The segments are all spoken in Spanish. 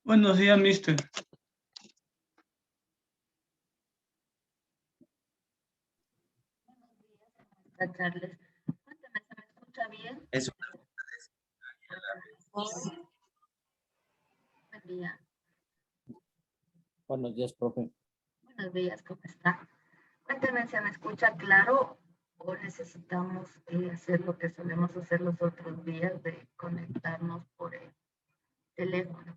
Buenos días, mister. Charles. Cuéntame, ¿se me escucha bien? Es Buen día. Buenos días, profe. Buenos días, ¿cómo está? Cuéntame, ¿se me escucha claro o necesitamos hacer lo que solemos hacer los otros días de conectarnos por el teléfono?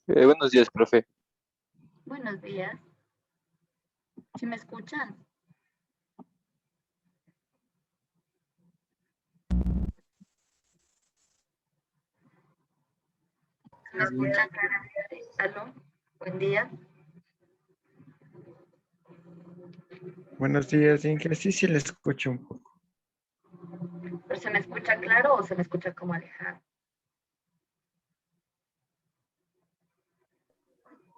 Buenos días, profe. Buenos días. ¿Sí me escuchan? ¿Se me escuchan claramente? ¿Aló? Buen día. Buenos días, Inge. Sí, le escucho un poco. ¿Pero se me escucha claro o se me escucha como alejado?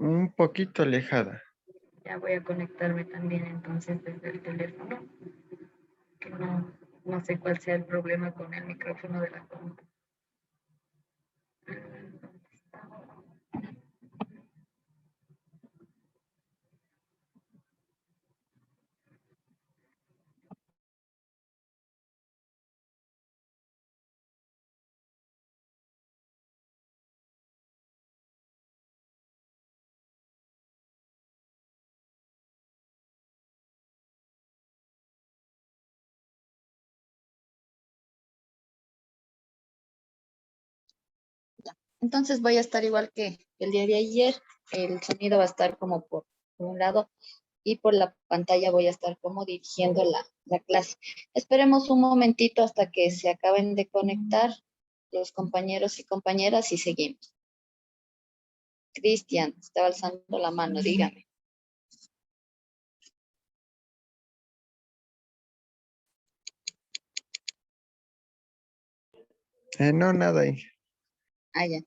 Un poquito alejada. Ya voy a conectarme también entonces desde el teléfono, que no sé cuál sea el problema con el micrófono de la compu. Entonces voy a estar igual que el día de ayer. El sonido va a estar como por un lado y por la pantalla voy a estar como dirigiendo la clase. Esperemos un momentito hasta que se acaben de conectar los compañeros y compañeras y seguimos. Cristian, estaba alzando la mano, dígame. No, nada, Inge. Ah, ya.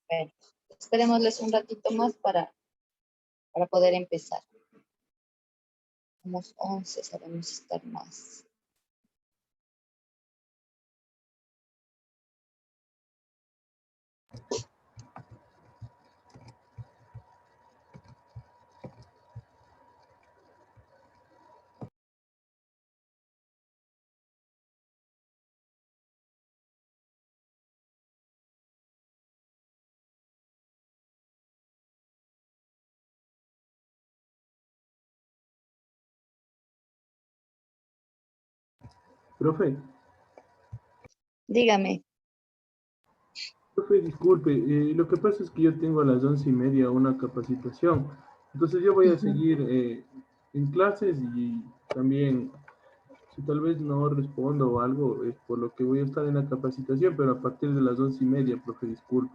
Bueno, esperémosles un ratito más para poder empezar. Somos 11, sabemos estar más. Profe, Dígame. profe, disculpe, lo que pasa es que yo tengo a las 11:30 una capacitación, entonces yo voy a seguir en clases y también, si tal vez no respondo o algo, es por lo que voy a estar en la capacitación, pero a partir de las 11:30, profe, disculpe.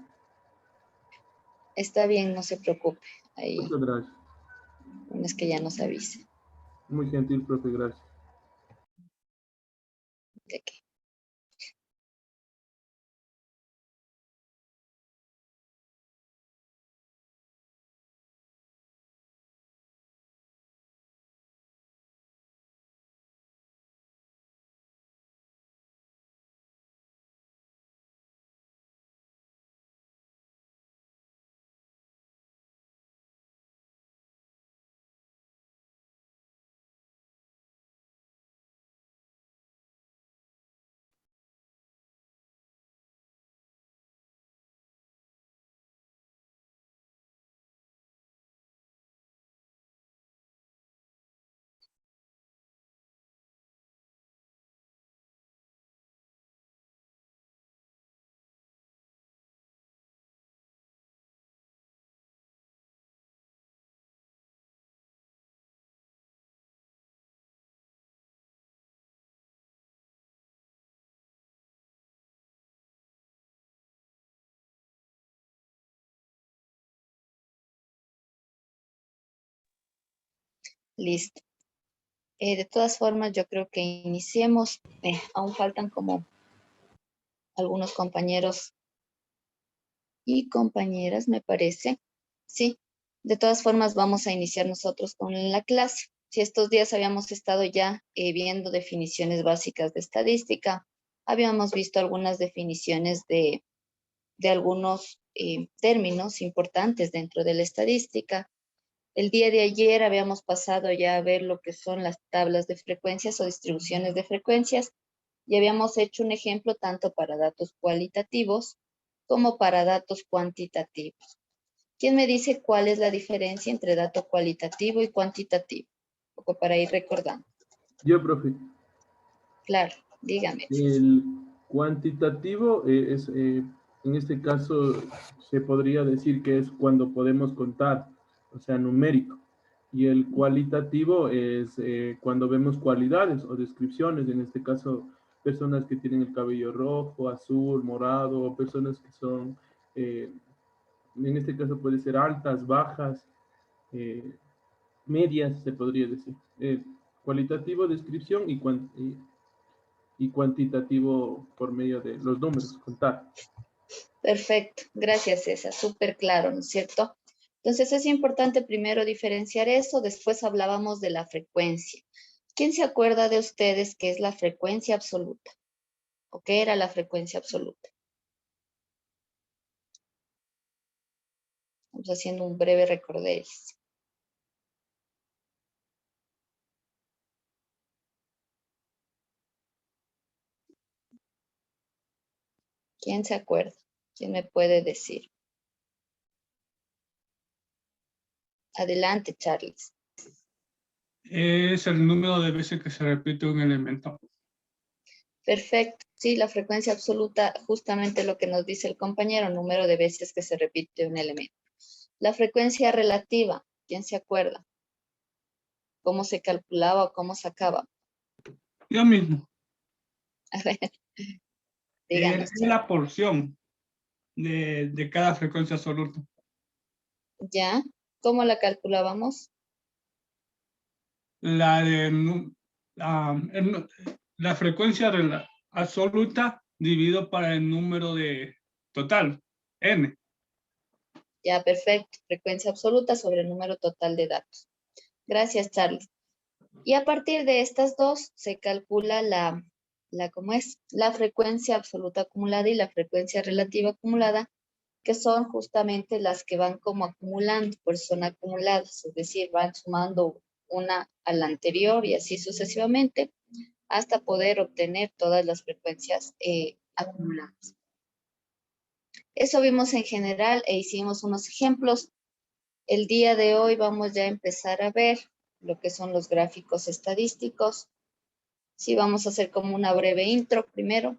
Está bien, no se preocupe. Ahí, Muchas gracias. no es que ya nos avise. Muy gentil, profe, gracias. ¿De qué? Listo. De todas formas, yo creo que iniciemos. Aún faltan como algunos compañeros y compañeras, me parece. Sí, de todas formas vamos a iniciar nosotros con la clase. Si estos días habíamos estado ya viendo definiciones básicas de estadística, habíamos visto algunas definiciones de algunos términos importantes dentro de la estadística. El día de ayer habíamos pasado ya a ver lo que son las tablas de frecuencias o distribuciones de frecuencias y habíamos hecho un ejemplo tanto para datos cualitativos como para datos cuantitativos. ¿Quién me dice cuál es la diferencia entre dato cualitativo y cuantitativo? Un poco para ir recordando. Yo, profe. Claro, dígame. El cuantitativo en este caso, se podría decir que es cuando podemos contar, o sea, numérico. Y el cualitativo es cuando vemos cualidades o descripciones, en este caso, personas que tienen el cabello rojo, azul, morado, o personas que son, en este caso puede ser altas, bajas, medias, se podría decir. Cualitativo, descripción y cuantitativo por medio de los números, contar. Perfecto, gracias César, súper claro, ¿no es cierto? Entonces es importante primero diferenciar eso, después hablábamos de la frecuencia. ¿Quién se acuerda de ustedes qué es la frecuencia absoluta? ¿O qué era la frecuencia absoluta? Vamos haciendo un breve recorderis. ¿Quién se acuerda? ¿Quién me puede decir? Adelante, Charles. Es el número de veces que se repite un elemento. Perfecto. Sí, la frecuencia absoluta, justamente lo que nos dice el compañero, número de veces que se repite un elemento. La frecuencia relativa, ¿quién se acuerda? ¿Cómo se calculaba o cómo sacaba? Yo mismo. A ver, díganos. Es la porción de cada frecuencia absoluta. ¿Ya? ¿Cómo la calculábamos? La de la frecuencia absoluta dividido para el número de total, n. Ya, perfecto. Frecuencia absoluta sobre el número total de datos. Gracias, Charles. Y a partir de estas dos se calcula ¿cómo es? La frecuencia absoluta acumulada y la frecuencia relativa acumulada, que son justamente las que van como acumulando, pues son acumuladas, es decir, van sumando una a la anterior y así sucesivamente hasta poder obtener todas las frecuencias acumuladas. Eso vimos en general e hicimos unos ejemplos. El día de hoy vamos ya a empezar a ver lo que son los gráficos estadísticos. Sí, vamos a hacer como una breve intro primero.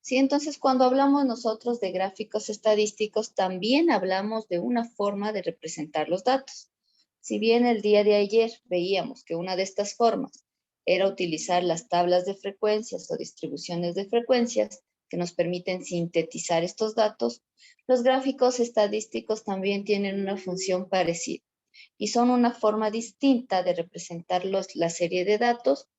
Sí, entonces cuando hablamos nosotros de gráficos estadísticos, también hablamos de una forma de representar los datos. Si bien el día de ayer veíamos que una de estas formas era utilizar las tablas de frecuencias o distribuciones de frecuencias que nos permiten sintetizar estos datos, los gráficos estadísticos también tienen una función parecida y son una forma distinta de representar la serie de datos,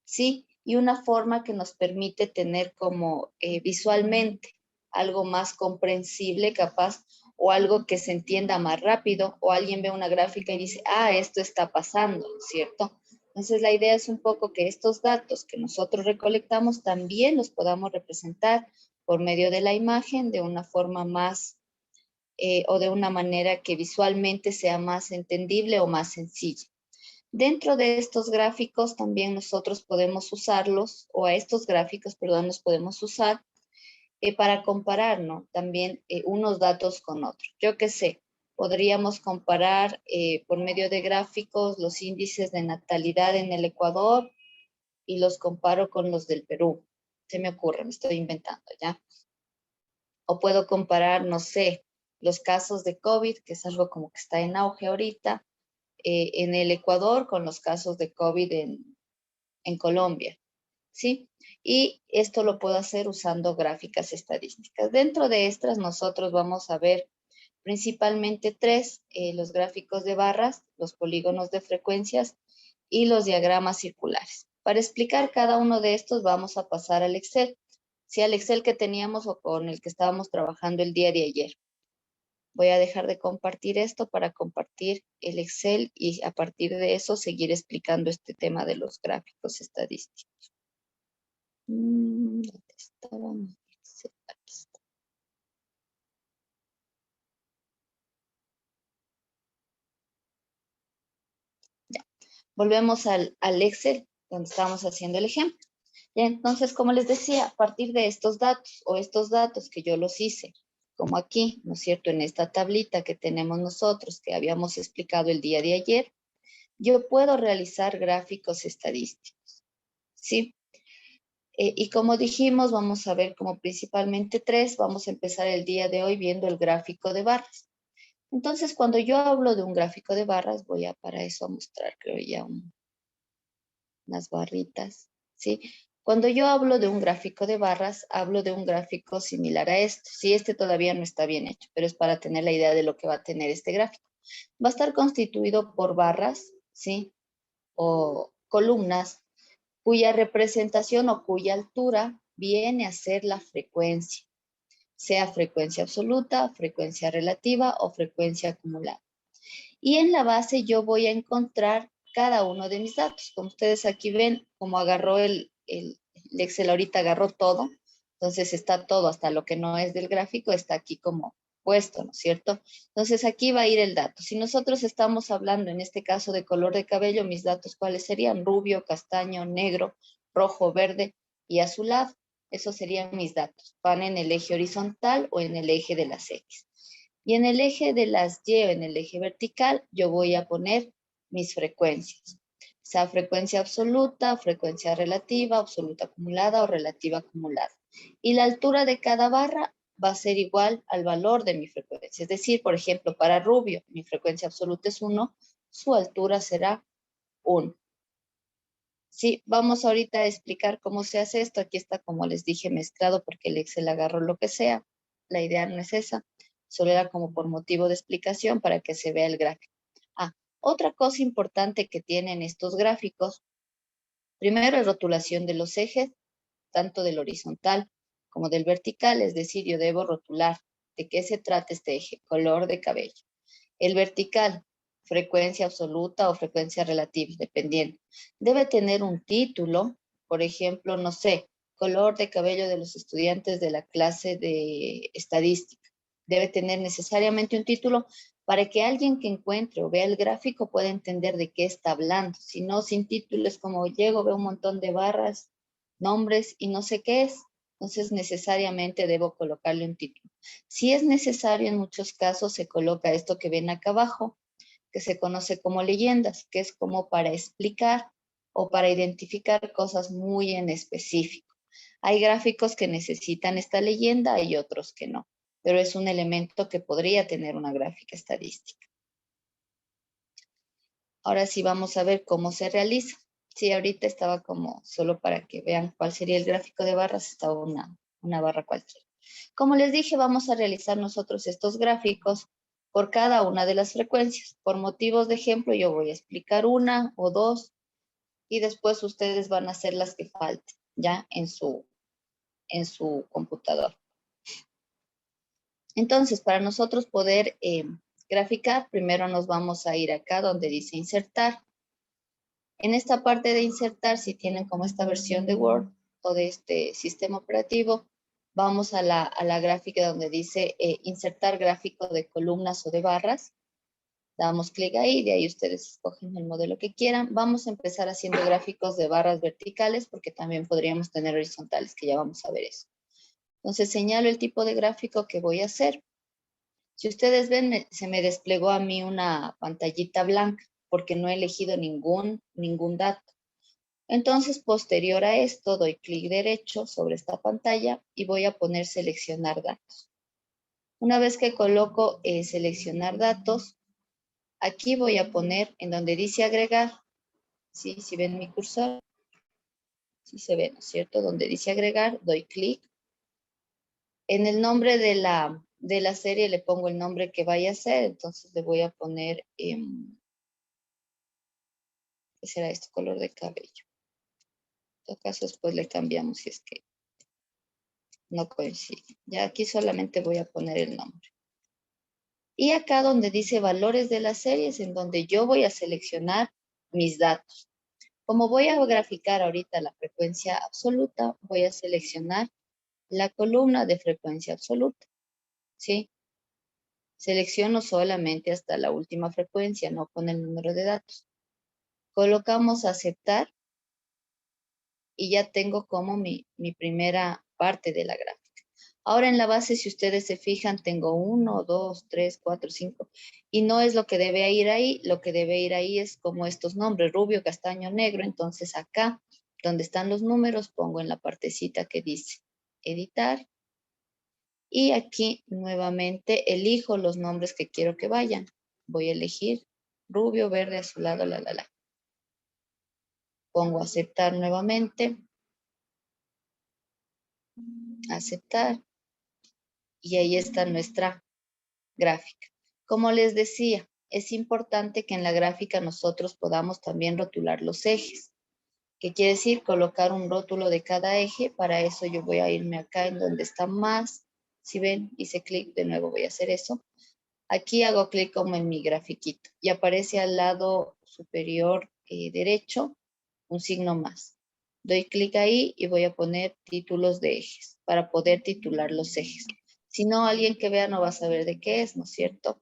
¿sí? Y una forma que nos permite tener como visualmente algo más comprensible, capaz, o algo que se entienda más rápido, o alguien ve una gráfica y dice, ah, esto está pasando, ¿cierto? Entonces la idea es un poco que estos datos que nosotros recolectamos también los podamos representar por medio de la imagen de una forma más o de una manera que visualmente sea más entendible o más sencilla. Dentro de estos gráficos también nosotros podemos usarlos, o a estos gráficos, perdón, los podemos usar para comparar, ¿no? También unos datos con otros. Yo qué sé, podríamos comparar por medio de gráficos los índices de natalidad en el Ecuador y los comparo con los del Perú. Se me ocurre, me estoy inventando, ¿ya? O puedo comparar, no sé, los casos de COVID, que es algo como que está en auge ahorita, en el Ecuador con los casos de COVID en Colombia, ¿sí? Y esto lo puedo hacer usando gráficas estadísticas. Dentro de estas nosotros vamos a ver principalmente tres, los gráficos de barras, los polígonos de frecuencias y los diagramas circulares. Para explicar cada uno de estos vamos a pasar al Excel. sí, al Excel que teníamos o con el que estábamos trabajando el día de ayer. Voy a dejar de compartir esto para compartir el Excel y a partir de eso seguir explicando este tema de los gráficos estadísticos. ¿Dónde estaba mi Excel? Aquí está. Ya. Volvemos al Excel donde estábamos haciendo el ejemplo. Ya, entonces, como les decía, a partir de estos datos o estos datos que yo los hice, como aquí, ¿no es cierto? En esta tablita que tenemos nosotros, que habíamos explicado el día de ayer, yo puedo realizar gráficos estadísticos, ¿sí? Y como dijimos, vamos a ver como principalmente tres. Vamos a empezar el día de hoy viendo el gráfico de barras. Entonces, cuando yo hablo de un gráfico de barras, voy a para eso a mostrar, creo ya, unas barritas, ¿sí? Cuando yo hablo de un gráfico de barras, hablo de un gráfico similar a esto. Sí, este todavía no está bien hecho, pero es para tener la idea de lo que va a tener este gráfico. Va a estar constituido por barras, ¿sí? O columnas cuya representación o cuya altura viene a ser la frecuencia, sea frecuencia absoluta, frecuencia relativa o frecuencia acumulada. Y en la base yo voy a encontrar cada uno de mis datos. Como ustedes aquí ven, como agarró el Excel ahorita, agarró todo. Entonces está todo, hasta lo que no es del gráfico, está aquí como puesto, ¿no es cierto? Entonces aquí va a ir el dato. Si nosotros estamos hablando en este caso de color de cabello, mis datos, ¿cuáles serían? Rubio, castaño, negro, rojo, verde y azulado. Esos serían mis datos. Van en el eje horizontal o en el eje de las X. Y en el eje de las Y o en el eje vertical, yo voy a poner mis frecuencias. Sea frecuencia absoluta, frecuencia relativa, absoluta acumulada o relativa acumulada. Y la altura de cada barra va a ser igual al valor de mi frecuencia. Es decir, por ejemplo, para rubio, mi frecuencia absoluta es 1, su altura será 1. Sí, vamos ahorita a explicar cómo se hace esto. Aquí está, como les dije, mezclado porque el Excel agarró lo que sea. La idea no es esa, solo era como por motivo de explicación para que se vea el gráfico. Otra cosa importante que tienen estos gráficos, primero es rotulación de los ejes, tanto del horizontal como del vertical, es decir, yo debo rotular de qué se trata este eje, color de cabello. El vertical, frecuencia absoluta o frecuencia relativa, dependiendo. Debe tener un título, por ejemplo, no sé, color de cabello de los estudiantes de la clase de estadística. Debe tener necesariamente un título para que alguien que encuentre o vea el gráfico pueda entender de qué está hablando. Si no, sin título es como llego, veo un montón de barras, nombres y no sé qué es. Entonces necesariamente debo colocarle un título. Si es necesario, en muchos casos se coloca esto que ven acá abajo, que se conoce como leyendas, que es como para explicar o para identificar cosas muy en específico. Hay gráficos que necesitan esta leyenda y otros que no, pero es un elemento que podría tener una gráfica estadística. Ahora sí vamos a ver cómo se realiza. Sí, ahorita estaba como solo para que vean cuál sería el gráfico de barras, estaba una barra cualquiera. Como les dije, vamos a realizar nosotros estos gráficos por cada una de las frecuencias. Por motivos de ejemplo, yo voy a explicar una o dos y después ustedes van a hacer las que falten, ya en su computador. Entonces, para nosotros poder graficar, primero nos vamos a ir acá donde dice insertar. En esta parte de insertar, si tienen como esta versión de Word o de este sistema operativo, vamos a la gráfica donde dice insertar gráfico de columnas o de barras. Damos clic ahí, de ahí ustedes escogen el modelo que quieran. Vamos a empezar haciendo gráficos de barras verticales porque también podríamos tener horizontales, que ya vamos a ver eso. Entonces señalo el tipo de gráfico que voy a hacer. Si ustedes ven, se me desplegó a mí una pantallita blanca porque no he elegido ningún dato. Entonces, posterior a esto, doy clic derecho sobre esta pantalla y voy a poner seleccionar datos. Una vez que coloco seleccionar datos, aquí voy a poner en donde dice agregar. ¿Sí? Si ven mi cursor, sí se ve, ¿no es cierto? Donde dice agregar, doy clic. En el nombre de la serie le pongo el nombre que vaya a ser, entonces le voy a poner, ¿qué será esto? Color de cabello. En todo caso, después le cambiamos si es que no coincide. Ya aquí solamente voy a poner el nombre. Y acá donde dice valores de las series, en donde yo voy a seleccionar mis datos. Como voy a graficar ahorita la frecuencia absoluta, voy a seleccionar la columna de frecuencia absoluta, ¿sí? Selecciono solamente hasta la última frecuencia, no con el número de datos. Colocamos aceptar y ya tengo como mi primera parte de la gráfica. Ahora en la base, si ustedes se fijan, tengo 1, 2, 3, 4, 5. Y no es lo que debe ir ahí. Lo que debe ir ahí es como estos nombres, rubio, castaño, negro. Entonces acá, donde están los números, pongo en la partecita que dice editar. Y aquí nuevamente elijo los nombres que quiero que vayan. Voy a elegir rubio, verde, azulado, la. Pongo aceptar nuevamente. Aceptar. Y ahí está nuestra gráfica. Como les decía, es importante que en la gráfica nosotros podamos también rotular los ejes. ¿Qué quiere decir? Colocar un rótulo de cada eje. Para eso yo voy a irme acá en donde está más. Si ven, hice clic, de nuevo voy a hacer eso. Aquí hago clic como en mi grafiquito y aparece al lado superior derecho un signo más. Doy clic ahí y voy a poner títulos de ejes para poder titular los ejes. Si no, alguien que vea no va a saber de qué es, ¿no es cierto?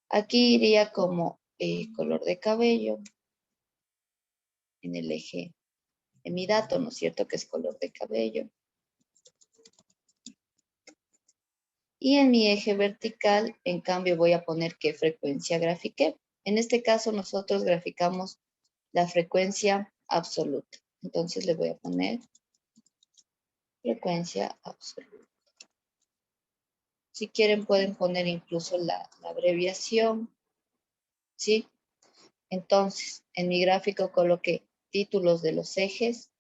Aquí iría como color de cabello en el eje de mi dato, ¿no es cierto? Que es color de cabello. Y en mi eje vertical, en cambio, voy a poner qué frecuencia grafiqué. En este caso, nosotros graficamos la frecuencia absoluta. Entonces le voy a poner frecuencia absoluta. Si quieren pueden poner incluso la abreviación, ¿sí? Entonces, en mi gráfico coloqué títulos de los ejes.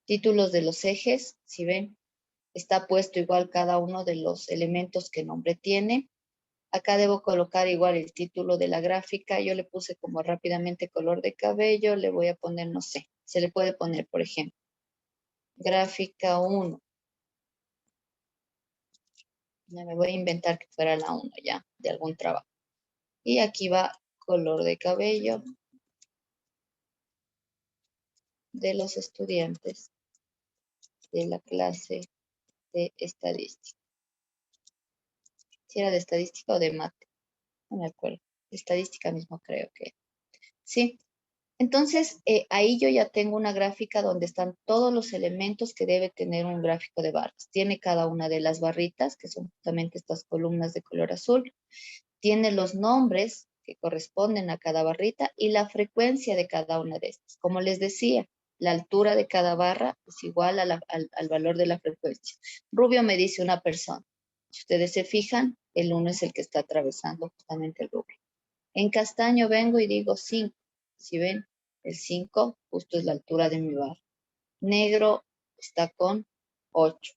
Títulos de los ejes, si ven, está puesto igual cada uno de los elementos que nombre tiene. Acá debo colocar igual el título de la gráfica. Yo le puse como rápidamente color de cabello. Le voy a poner, no sé, se le puede poner, por ejemplo, gráfica 1. Ya me voy a inventar que fuera la 1 ya, de algún trabajo. Y aquí va color de cabello de los estudiantes de la clase de estadística. Si era de estadística o de mate, no me acuerdo. De estadística mismo creo que. Sí. Entonces, ahí yo ya tengo una gráfica donde están todos los elementos que debe tener un gráfico de barras. Tiene cada una de las barritas, que son justamente estas columnas de color azul. Tiene los nombres que corresponden a cada barrita y la frecuencia de cada una de estas. Como les decía, la altura de cada barra es igual al valor de la frecuencia. Rubio me dice una persona. Si ustedes se fijan, el 1 es el que está atravesando justamente el rubio. En castaño vengo y digo 5. Si ven, el 5 justo es la altura de mi barra. Negro está con 8.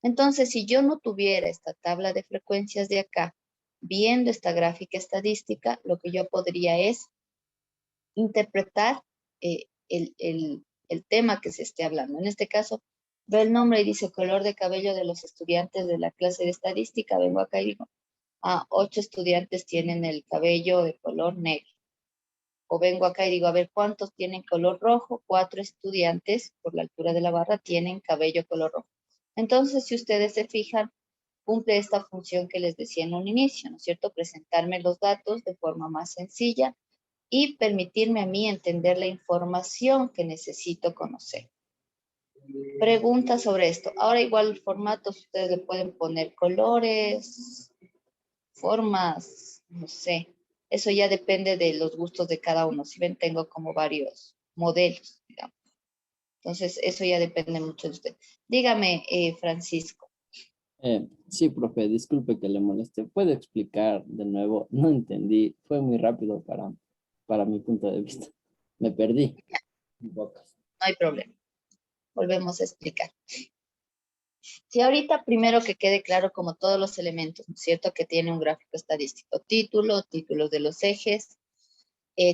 Entonces, si yo no tuviera esta tabla de frecuencias de acá, viendo esta gráfica estadística, lo que yo podría es interpretar el tema que se esté hablando. En este caso, veo el nombre y dice color de cabello de los estudiantes de la clase de estadística. Vengo acá y digo, 8 estudiantes tienen el cabello de color negro. O vengo acá y digo, a ver, ¿cuántos tienen color rojo? 4 estudiantes, por la altura de la barra, tienen cabello color rojo. Entonces, si ustedes se fijan, cumple esta función que les decía en un inicio, ¿no es cierto? Presentarme los datos de forma más sencilla y permitirme a mí entender la información que necesito conocer. Preguntas sobre esto. Ahora igual formatos, ustedes le pueden poner colores, formas, no sé. Eso ya depende de los gustos de cada uno. Si ven, tengo como varios modelos, digamos. Entonces, eso ya depende mucho de usted. Dígame, Francisco. Sí, profe, disculpe que le moleste. ¿Puede explicar de nuevo? No entendí. Fue muy rápido para mi punto de vista. Me perdí. No hay problema. Volvemos a explicar. Si ahorita primero que quede claro como todos los elementos, ¿no es cierto? Que tiene un gráfico estadístico. Título, títulos de los ejes.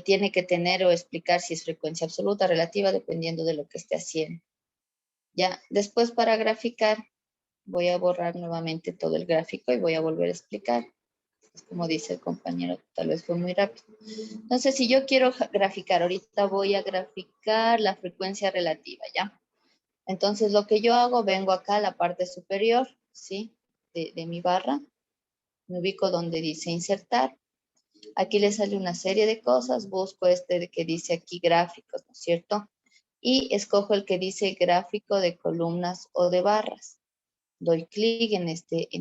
Tiene que tener o explicar si es frecuencia absoluta, relativa, dependiendo de lo que esté haciendo. Ya, después para graficar, voy a borrar nuevamente todo el gráfico y voy a volver a explicar. Es como dice el compañero, tal vez fue muy rápido. Entonces, si yo quiero graficar, ahorita voy a graficar la frecuencia relativa, ¿ya? Entonces, lo que yo hago, vengo acá a la parte superior, ¿sí? De mi barra. Me ubico donde dice insertar. Aquí le sale una serie de cosas. Busco este que dice aquí gráficos, ¿no es cierto? Y escojo el que dice gráfico de columnas o de barras. Doy clic en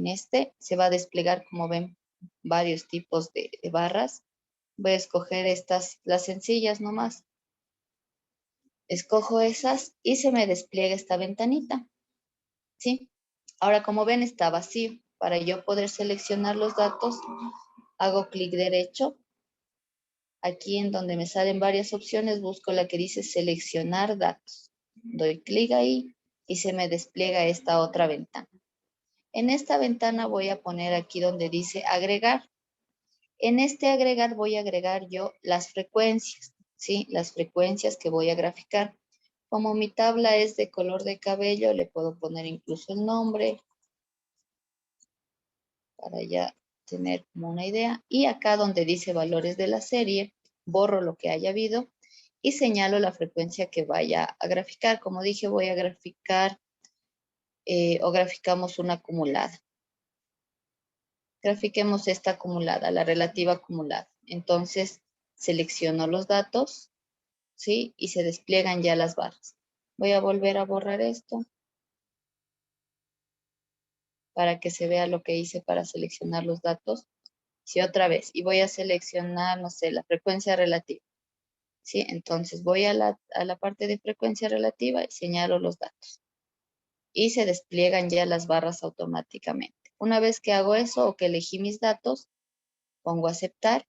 este. Se va a desplegar, como ven, varios tipos de barras. Voy a escoger estas, las sencillas nomás. Escojo esas y se me despliega esta ventanita, ¿sí? Ahora, como ven, está vacío. Para yo poder seleccionar los datos, hago clic derecho. Aquí en donde me salen varias opciones, busco la que dice seleccionar datos. Doy clic ahí y se me despliega esta otra ventana. En esta ventana voy a poner aquí donde dice agregar. En este agregar voy a agregar yo las frecuencias, ¿sí? Las frecuencias que voy a graficar. Como mi tabla es de color de cabello, le puedo poner incluso el nombre para ya tener como una idea. Y acá donde dice valores de la serie, borro lo que haya habido y señalo la frecuencia que vaya a graficar. Como dije, voy a graficar o graficamos una acumulada. Grafiquemos esta acumulada, la relativa acumulada. Entonces, selecciono los datos, ¿sí? Y se despliegan ya las barras. Voy a volver a borrar esto para que se vea lo que hice para seleccionar los datos. Sí, otra vez. Y voy a seleccionar, no sé, la frecuencia relativa. ¿Sí? Entonces voy a la parte de frecuencia relativa y señalo los datos. Y se despliegan ya las barras automáticamente. Una vez que hago eso o que elegí mis datos, pongo aceptar.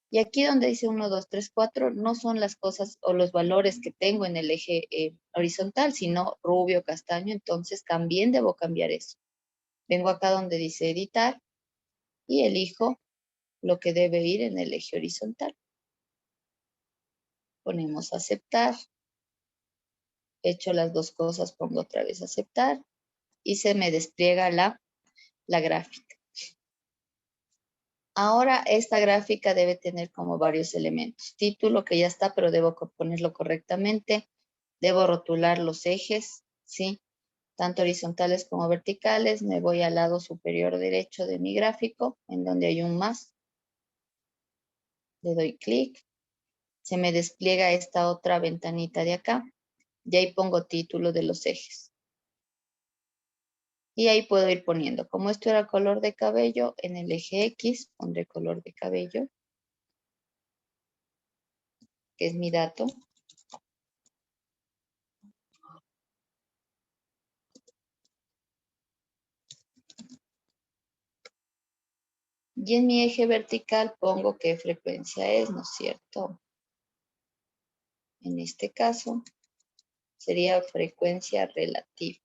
Y aquí donde dice 1, 2, 3, 4, no son las cosas o los valores que tengo en el eje horizontal, sino rubio, castaño. Entonces también debo cambiar eso. Vengo acá donde dice editar y elijo lo que debe ir en el eje horizontal. Ponemos aceptar. Hecho las dos cosas, pongo otra vez aceptar y se me despliega la gráfica. Ahora esta gráfica debe tener como varios elementos. Título que ya está, pero debo ponerlo correctamente. Debo rotular los ejes, ¿sí? Tanto horizontales como verticales. Me voy al lado superior derecho de mi gráfico, en donde hay un más. Le doy clic. Se me despliega esta otra ventanita de acá. Y ahí pongo título de los ejes. Y ahí puedo ir poniendo. Como esto era color de cabello, en el eje X pondré color de cabello, que es mi dato. Y en mi eje vertical pongo qué frecuencia es, ¿no es cierto? En este caso sería frecuencia relativa.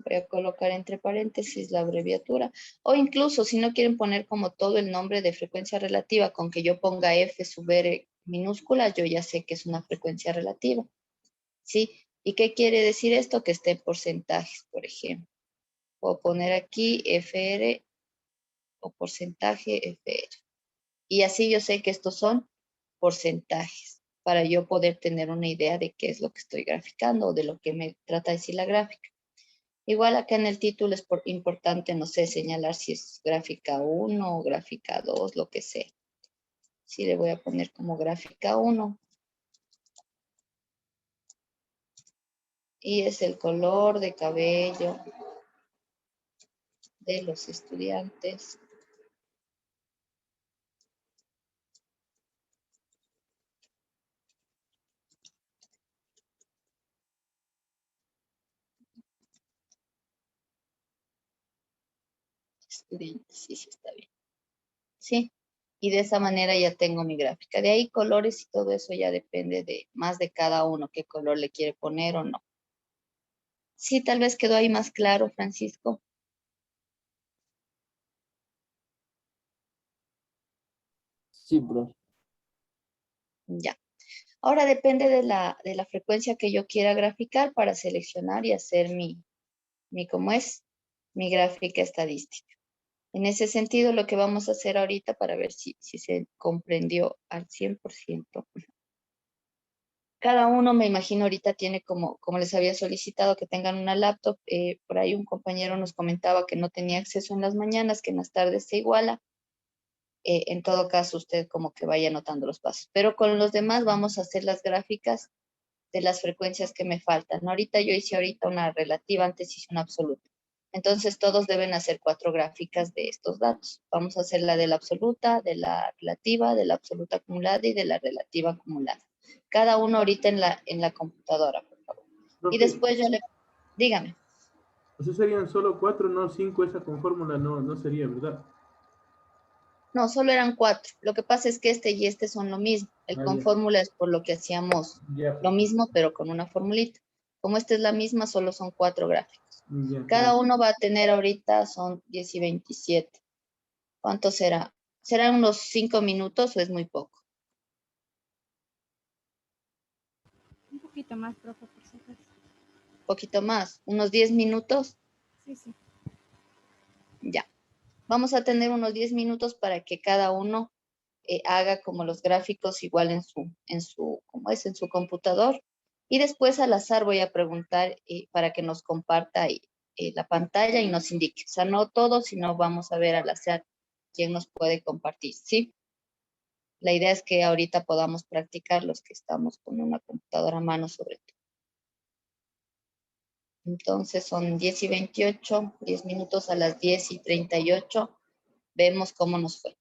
Voy a colocar entre paréntesis la abreviatura. O incluso si no quieren poner como todo el nombre de frecuencia relativa, con que yo ponga F sub R minúscula, yo ya sé que es una frecuencia relativa. ¿Sí? ¿Y qué quiere decir esto? Que esté en porcentajes, por ejemplo. Puedo poner aquí FR o porcentaje FR. Y así yo sé que estos son porcentajes para yo poder tener una idea de qué es lo que estoy graficando o de lo que me trata de decir la gráfica. Igual acá en el título es importante, no sé, señalar si es gráfica 1 o gráfica 2, lo que sea. Sí, le voy a poner como gráfica 1. Y es el color de cabello de los estudiantes. Estudiantes, sí, sí, está bien. Sí, y de esa manera ya tengo mi gráfica. De ahí colores y todo eso ya depende de más de cada uno, qué color le quiere poner o no. Sí, tal vez quedó ahí más claro, Francisco. Sí, profe. Ya. Ahora depende de la frecuencia que yo quiera graficar para seleccionar y hacer ¿cómo es? Mi gráfica estadística. En ese sentido, lo que vamos a hacer ahorita para ver si se comprendió al 100%. Cada uno, me imagino, ahorita tiene como les había solicitado que tengan una laptop. Por ahí un compañero nos comentaba que no tenía acceso en las mañanas, que en las tardes se iguala. En todo caso, usted como que vaya anotando los pasos. Pero con los demás vamos a hacer las gráficas de las frecuencias que me faltan. Ahorita yo hice una relativa, antes hice una absoluta. Entonces todos deben hacer 4 gráficas de estos datos. Vamos a hacer la de la absoluta, de la relativa, de la absoluta acumulada y de la relativa acumulada. Cada uno ahorita en la computadora, por favor. Y Profe, después dígame. o sea, serían solo 4, no 5, esa con fórmula no sería, ¿verdad? No, solo eran 4. Lo que pasa es que este y este son lo mismo. El Ah, con ya. fórmula es por lo que hacíamos Ya, lo mismo, pero con una formulita. Como esta es la misma, solo son 4 gráficos. ya, Cada uno va a tener ahorita, son 10 y 27. ¿Cuánto será? ¿Serán unos 5 minutos o es muy poco? Un poquito más, profe, por si acaso. Un poquito más, unos 10 minutos. Sí, sí. Ya. Vamos a tener unos 10 minutos para que cada uno haga como los gráficos igual ¿cómo es? En su computador. Y después al azar voy a preguntar para que nos comparta la pantalla y nos indique. O sea, no todo, sino vamos a ver al azar quién nos puede compartir, ¿sí? La idea es que ahorita podamos practicar los que estamos con una computadora a mano sobre todo. Entonces son 10 y 28, 10 minutos a las 10 y 38. Vemos cómo nos fue.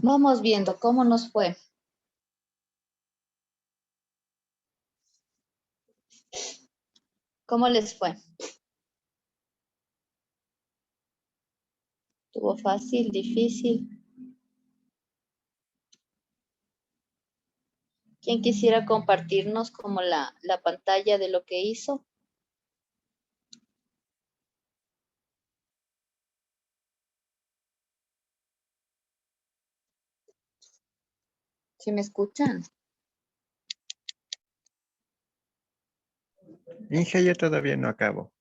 Vamos viendo cómo nos fue. ¿Cómo les fue? ¿Estuvo fácil, difícil? ¿Quién quisiera compartirnos como la pantalla de lo que hizo? ¿Sí me escuchan? Inge, yo todavía no acabo.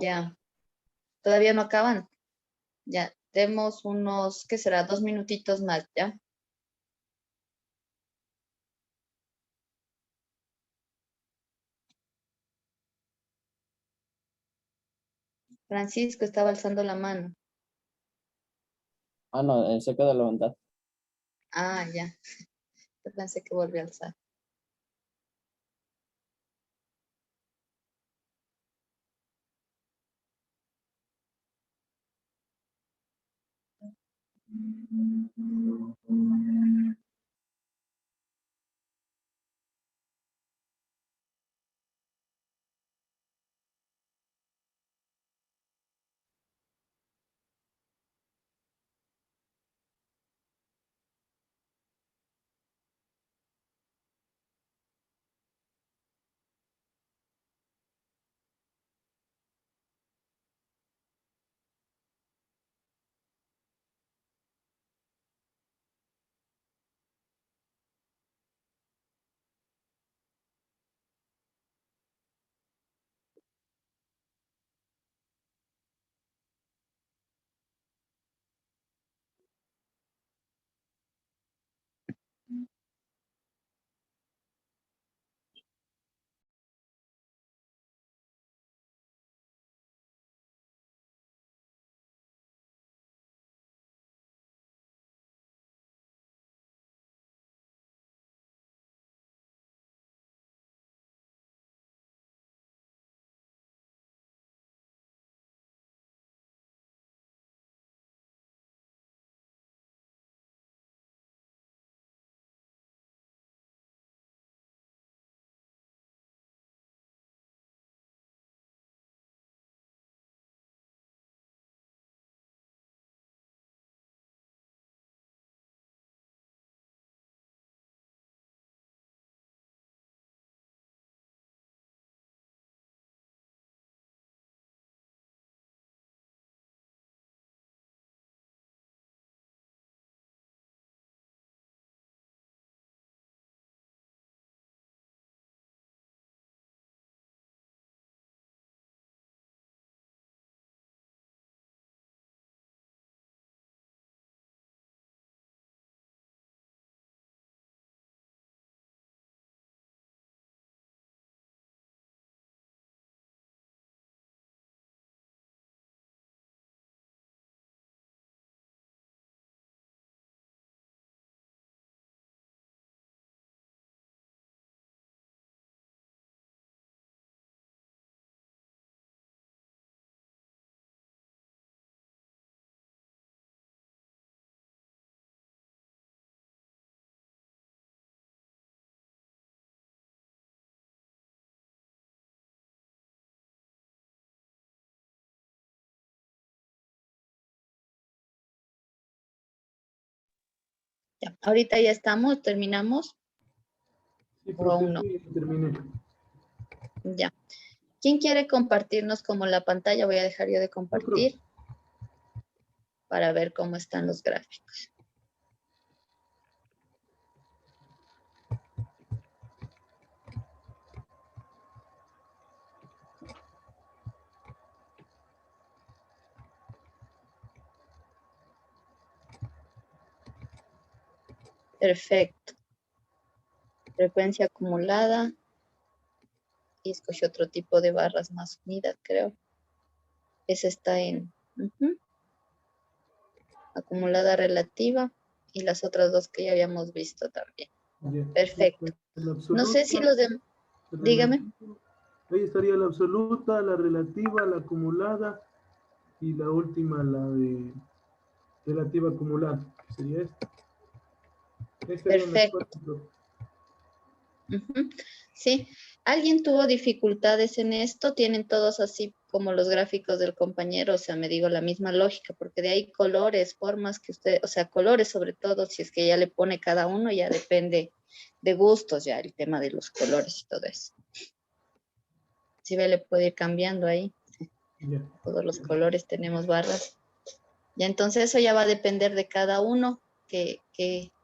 Ya. ¿Todavía no acaban? Ya. Demos unos, ¿qué será? 2 minutitos más, ¿ya? Francisco estaba alzando la mano. Ah, no, se queda levantado. Ah, ya. Yo pensé que volvió a alzar. Ya. Ahorita ya estamos, terminamos. Sí, O profe, aún no. sí, terminé. Ya. ¿Quién quiere compartirnos como la pantalla? Voy a dejar yo de compartir para ver cómo están los gráficos. Perfecto. Frecuencia acumulada. Y escogí otro tipo de barras más unidas, creo. Esa está en acumulada relativa y las otras dos que ya habíamos visto también. Ya. Perfecto. La No sé si los de... Dígame. Ahí estaría la absoluta, la relativa, la acumulada y la última, la relativa acumulada. ¿Sería esto? Esta es una Perfecto. respuesta, profe. Ujú. Sí, ¿alguien tuvo dificultades en esto? Tienen todos así como los gráficos del compañero, o sea, me digo la misma lógica, porque de ahí colores, formas que usted, o sea, colores sobre todo, si es que ya le pone cada uno, ya depende de gustos, ya el tema de los colores y todo eso. Si ve, le puede ir cambiando ahí, Ya. todos los colores tenemos barras. Ya entonces eso ya va a depender de cada uno, que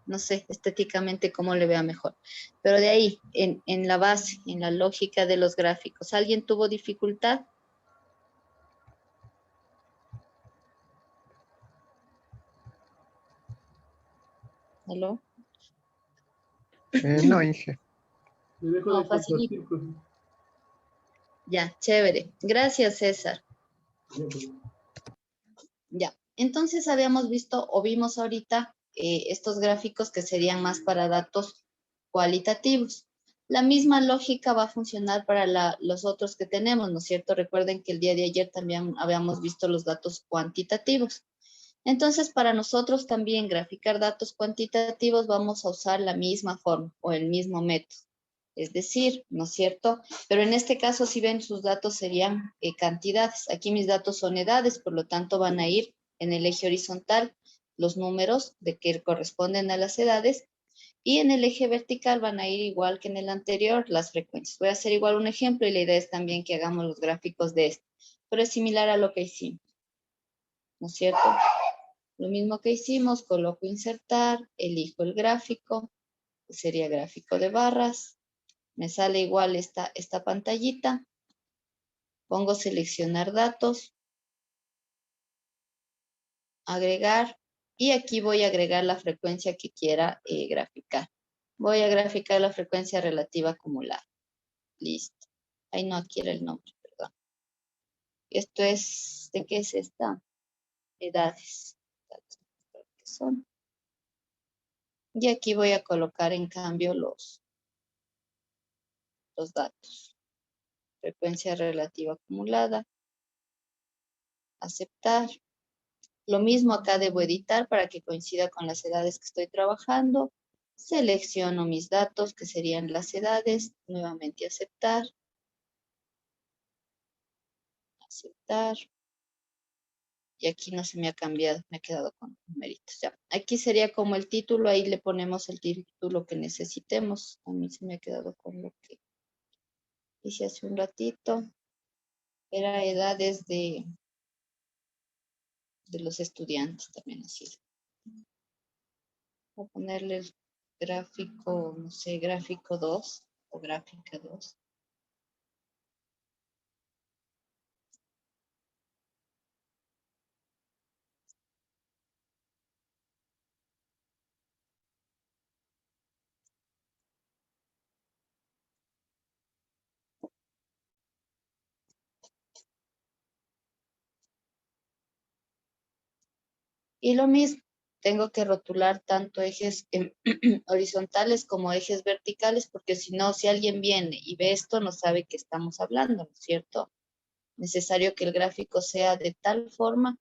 no sé, estéticamente cómo le vea mejor. Pero de ahí, en la base, en la lógica de los gráficos, ¿alguien tuvo dificultad? ¿Aló? No, Inge. Le dejo No, de facilito. compartir, profe. Ya, chévere. Gracias, César. Ya, profe. Ya. Entonces habíamos visto o vimos ahorita estos gráficos que serían más para datos cualitativos. La misma lógica va a funcionar para los otros que tenemos, ¿no es cierto? Recuerden que el día de ayer también habíamos visto los datos cuantitativos. Entonces, para nosotros también graficar datos cuantitativos vamos a usar la misma forma o el mismo método. Es decir, ¿no es cierto? Pero en este caso, si ven, sus datos serían cantidades. Aquí mis datos son edades, por lo tanto van a ir en el eje horizontal los números de que corresponden a las edades y en el eje vertical van a ir igual que en el anterior las frecuencias. Voy a hacer igual un ejemplo y la idea es también que hagamos los gráficos de este, pero es similar a lo que hicimos, ¿no es cierto? Lo mismo que hicimos, coloco insertar, elijo el gráfico, que sería gráfico de barras, me sale igual esta pantallita, pongo seleccionar datos, agregar, y aquí voy a agregar la frecuencia que quiera graficar. Voy a graficar la frecuencia relativa acumulada. Listo. Ahí no adquiere el nombre, perdón. Esto es, ¿de qué es esta? Edades. Creo que son. Y aquí voy a colocar en cambio los datos. Frecuencia relativa acumulada. Aceptar. Lo mismo acá debo editar para que coincida con las edades que estoy trabajando. Selecciono mis datos, que serían las edades. Nuevamente aceptar. Aceptar. Y aquí no se me ha cambiado, me ha quedado con numeritos. Ya. Aquí sería como el título, ahí le ponemos el título que necesitemos. A mí se me ha quedado con lo que hice hace un ratito. Era edades de los estudiantes también así. Voy a ponerle el gráfico, no sé, gráfico 2 o gráfica 2. Y lo mismo, tengo que rotular tanto ejes horizontales como ejes verticales, porque si no, si alguien viene y ve esto, no sabe qué estamos hablando, ¿no es cierto? Necesario que el gráfico sea de tal forma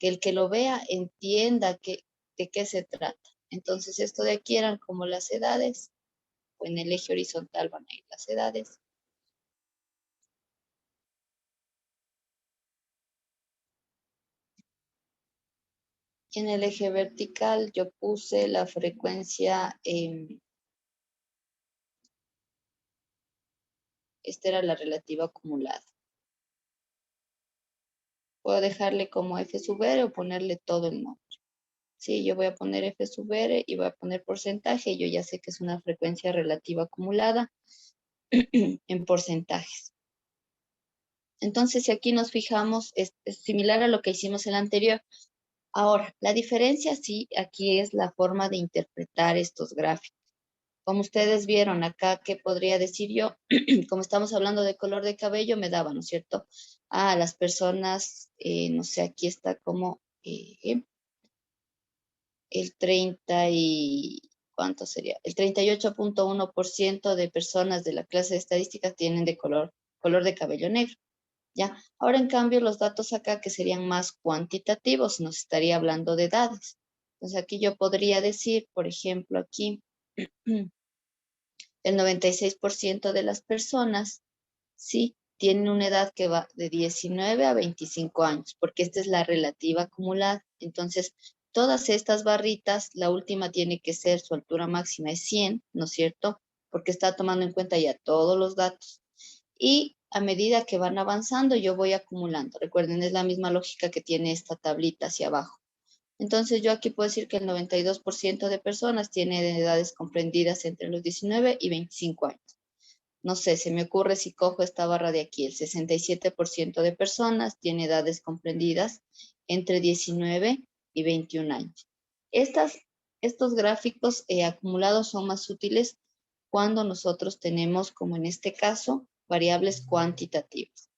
que el que lo vea entienda de qué se trata. Entonces, esto de aquí eran como las edades, o en el eje horizontal van a ir las edades. Y en el eje vertical yo puse la frecuencia, esta era la relativa acumulada. Puedo dejarle como F sub R o ponerle todo el nombre. Sí, yo voy a poner F sub R y voy a poner porcentaje. Y yo ya sé que es una frecuencia relativa acumulada en porcentajes. Entonces, si aquí nos fijamos, es similar a lo que hicimos en el anterior. Ahora, la diferencia sí, aquí es la forma de interpretar estos gráficos. Como ustedes vieron acá, ¿qué podría decir yo? Como estamos hablando de color de cabello, me daba, ¿no es cierto? Ah, las personas, no sé, aquí está como el 30 y... ¿Cuánto sería? El 38.1% de personas de la clase de estadísticas tienen de color de cabello negro. ¿Ya? Ahora, en cambio, los datos acá que serían más cuantitativos, nos estaría hablando de edades. Entonces, aquí yo podría decir, por ejemplo, aquí, el 96% de las personas, sí, tienen una edad que va de 19 a 25 años, porque esta es la relativa acumulada. Entonces, todas estas barritas, la última tiene que ser, su altura máxima es 100, ¿no es cierto? Porque está tomando en cuenta ya todos los datos. Y a medida que van avanzando, yo voy acumulando. Recuerden, es la misma lógica que tiene esta tablita hacia abajo. Entonces, yo aquí puedo decir que el 92% de personas tienen edades comprendidas entre los 19 y 25 años. No sé, se me ocurre si cojo esta barra de aquí, el 67% de personas tiene edades comprendidas entre 19 y 21 años. Estos gráficos acumulados son más útiles cuando nosotros tenemos, como en este caso, variables cuantitativas.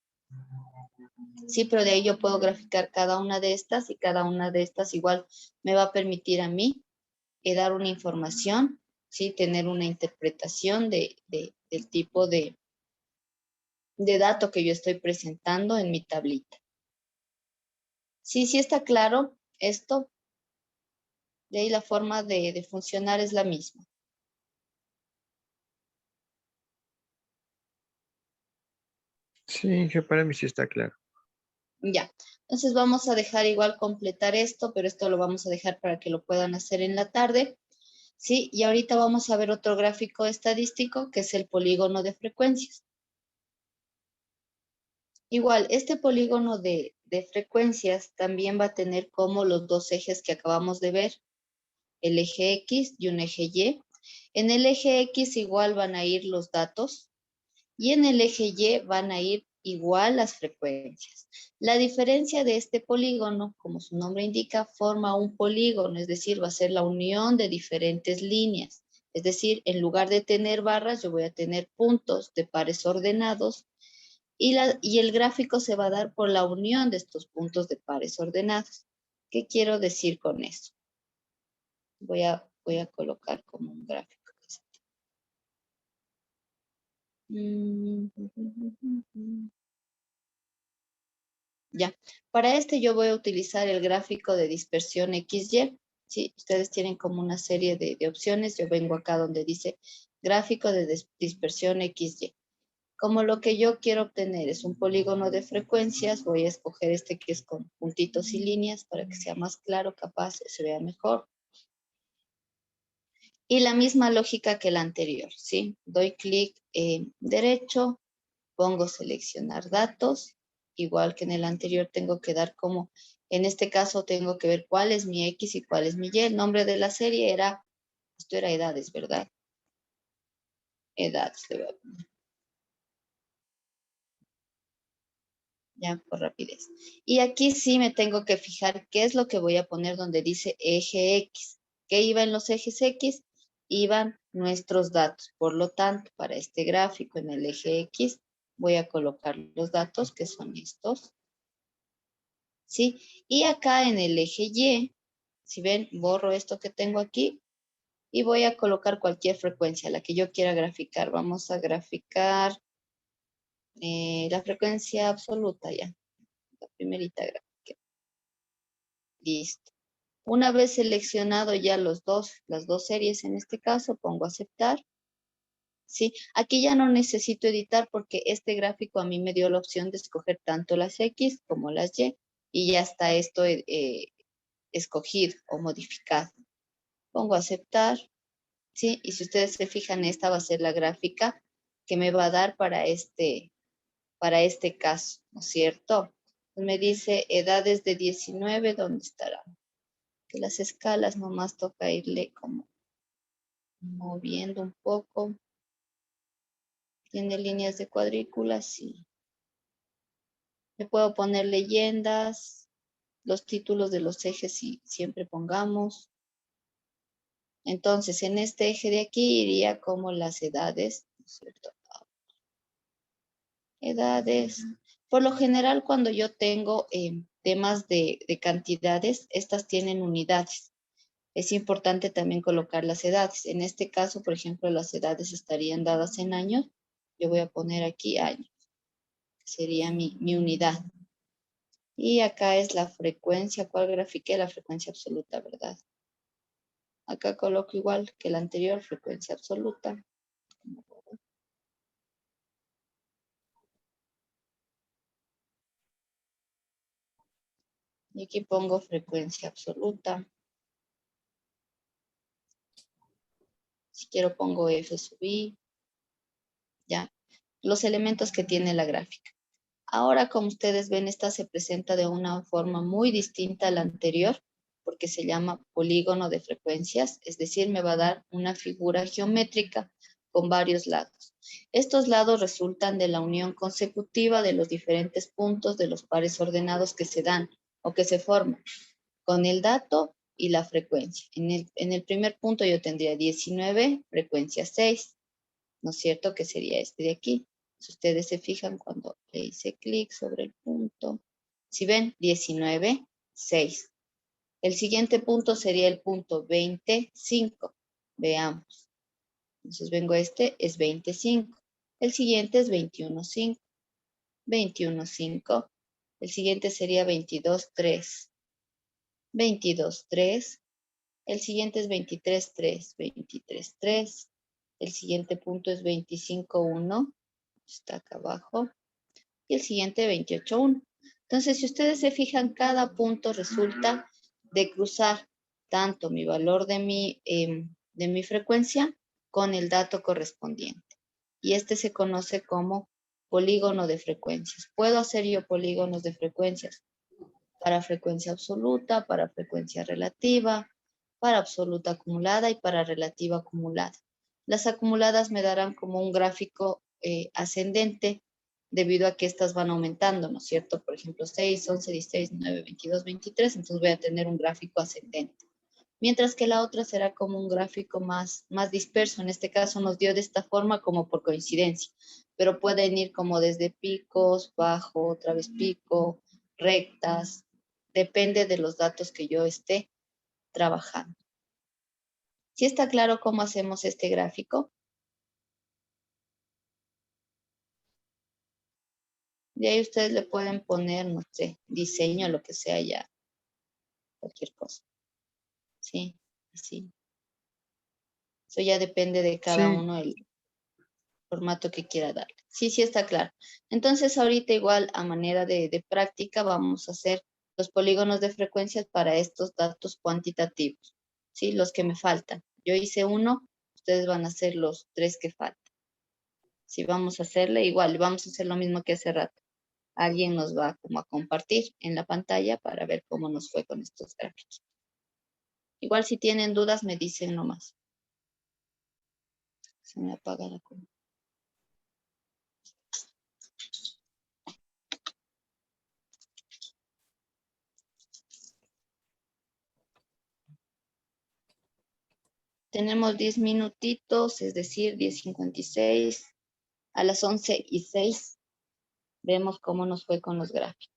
Sí, pero de ahí yo puedo graficar cada una de estas y cada una de estas igual me va a permitir a mí dar una información, ¿sí? Tener una interpretación del tipo de dato que yo estoy presentando en mi tablita. Sí, sí está claro esto. De ahí la forma de funcionar es la misma. Sí, que para mí sí está claro. Ya, entonces vamos a dejar igual completar esto, pero esto lo vamos a dejar para que lo puedan hacer en la tarde. Sí, y ahorita vamos a ver otro gráfico estadístico que es el polígono de frecuencias. Igual, este polígono de frecuencias también va a tener como los dos ejes que acabamos de ver, el eje X y un eje Y. En el eje X igual van a ir los datos y en el eje Y van a ir igual las frecuencias. La diferencia de este polígono, como su nombre indica, forma un polígono, es decir, va a ser la unión de diferentes líneas. Es decir, en lugar de tener barras, yo voy a tener puntos de pares ordenados y el gráfico se va a dar por la unión de estos puntos de pares ordenados. ¿Qué quiero decir con eso? Voy a colocar como un gráfico. Ya, para este yo voy a utilizar el gráfico de dispersión XY. Sí, ustedes tienen como una serie de opciones. Yo vengo acá donde dice gráfico de dispersión XY. Como lo que yo quiero obtener es un polígono de frecuencias, voy a escoger este que es con puntitos y líneas para que sea más claro, capaz se vea mejor. Y la misma lógica que la anterior, ¿sí? Doy clic derecho, pongo seleccionar datos, igual que en el anterior tengo que dar como, en este caso tengo que ver cuál es mi X y cuál es mi Y. El nombre de la serie era, esto era edades, ¿verdad? Edades, le voy a poner. Ya, por rapidez. Y aquí sí me tengo que fijar qué es lo que voy a poner donde dice eje X. ¿Qué iba en los ejes X? Iban nuestros datos. Por lo tanto, para este gráfico en el eje X, voy a colocar los datos que son estos. ¿Sí? Y acá en el eje Y, si ven, borro esto que tengo aquí y voy a colocar cualquier frecuencia, la que yo quiera graficar. Vamos a graficar la frecuencia absoluta ya. La primerita gráfica. Listo. Una vez seleccionado ya las dos series en este caso, pongo aceptar. Sí, aquí ya no necesito editar porque este gráfico a mí me dio la opción de escoger tanto las X como las y ya está esto escogido o modificado. Pongo aceptar, ¿sí? Y si ustedes se fijan, esta va a ser la gráfica que me va a dar para este caso, ¿no es cierto? Me dice edades de 19, ¿dónde estará? Que las escalas nomás toca irle como moviendo un poco. Tiene líneas de cuadrículas, sí. Le puedo poner leyendas, los títulos de los ejes y siempre pongamos. Entonces, en este eje de aquí iría como las edades, ¿no es cierto? Edades. Por lo general, cuando yo tengo temas de cantidades, estas tienen unidades. Es importante también colocar las edades. En este caso, por ejemplo, las edades estarían dadas en años. Yo voy a poner aquí años. sería mi unidad. Y acá es la frecuencia, ¿cuál grafiqué? La frecuencia absoluta, ¿verdad? Acá coloco igual que la anterior, frecuencia absoluta. Y aquí pongo frecuencia absoluta. Si quiero pongo F sub I. Ya. Los elementos que tiene la gráfica. Ahora, como ustedes ven, esta se presenta de una forma muy distinta a la anterior, porque se llama polígono de frecuencias, es decir, me va a dar una figura geométrica con varios lados. Estos lados resultan de la unión consecutiva de los diferentes puntos de los pares ordenados que se dan o que se forman con el dato y la frecuencia. En el primer punto yo tendría 19, frecuencia 6, ¿no es cierto? Que sería este de aquí. Si ustedes se fijan cuando le hice clic sobre el punto, si ven, 19, 6. El siguiente punto sería el punto 25. Veamos. Entonces vengo a este, es 25. El siguiente es 21, 5. 21, 5. El siguiente sería 22, 3. 22, 3. El siguiente es 23, 3. 23, 3. El siguiente punto es 25, 1. Está acá abajo. Y el siguiente 28, 1. Entonces, si ustedes se fijan, cada punto resulta de cruzar tanto mi valor de mi frecuencia con el dato correspondiente. Y este se conoce como polígono de frecuencias. Puedo hacer yo polígonos de frecuencias para frecuencia absoluta, para frecuencia relativa, para absoluta acumulada y para relativa acumulada. Las acumuladas me darán como un gráfico ascendente debido a que estas van aumentando, ¿no es cierto? Por ejemplo, 6, 11, 16, 9, 22, 23, entonces voy a tener un gráfico ascendente. Mientras que la otra será como un gráfico más disperso. En este caso nos dio de esta forma como por coincidencia, pero pueden ir como desde picos, bajo, otra vez pico, rectas, depende de los datos que yo esté trabajando. ¿Sí está claro cómo hacemos este gráfico? De ahí ustedes le pueden poner, no sé, diseño, lo que sea ya, cualquier cosa. Sí, así. Eso ya depende de cada Sí, uno el formato que quiera darle. Sí, sí está claro. Entonces ahorita igual a manera de práctica vamos a hacer los polígonos de frecuencias para estos datos cuantitativos. ¿Sí? Los que me faltan. Yo hice uno, ustedes van a hacer los 3 que faltan. Si vamos a hacerle igual, vamos a hacer lo mismo que hace rato. Alguien nos va como a compartir en la pantalla para ver cómo nos fue con estos gráficos. Igual si tienen dudas me dicen nomás. Se me apaga la computadora. Tenemos 10 minutitos, es decir, 10:56. A las 11:06 vemos cómo nos fue con los gráficos.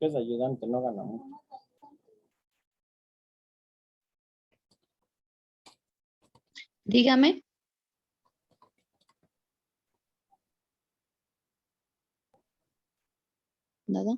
Que es ayudante, no gana mucho. Dígame. Nada.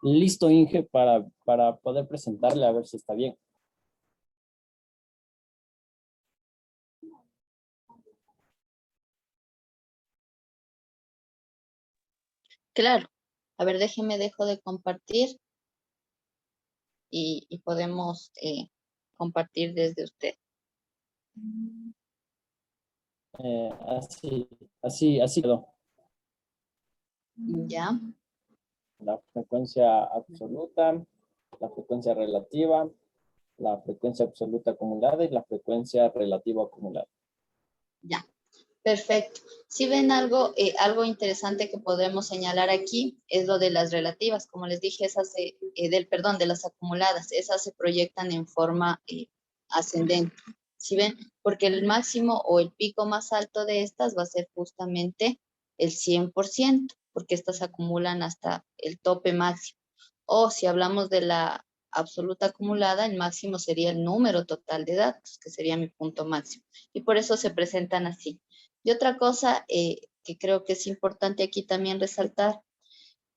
Listo, Inge, para poder presentarle a ver si está bien. Claro. A ver, dejo de compartir y podemos compartir desde usted. Así quedó. Ya, La frecuencia absoluta, la frecuencia relativa, la frecuencia absoluta acumulada y la frecuencia relativa acumulada. ya. Perfecto. Si ven algo interesante que podemos señalar aquí, es lo de las relativas. Como les dije, de las acumuladas, esas se proyectan en forma ascendente. ¿Sí ven? Porque el máximo o el pico más alto de estas va a ser justamente el 100%, porque estas acumulan hasta el tope máximo. O si hablamos de la absoluta acumulada, el máximo sería el número total de datos, que sería mi punto máximo. Y por eso se presentan así. Y otra cosa que creo que es importante aquí también resaltar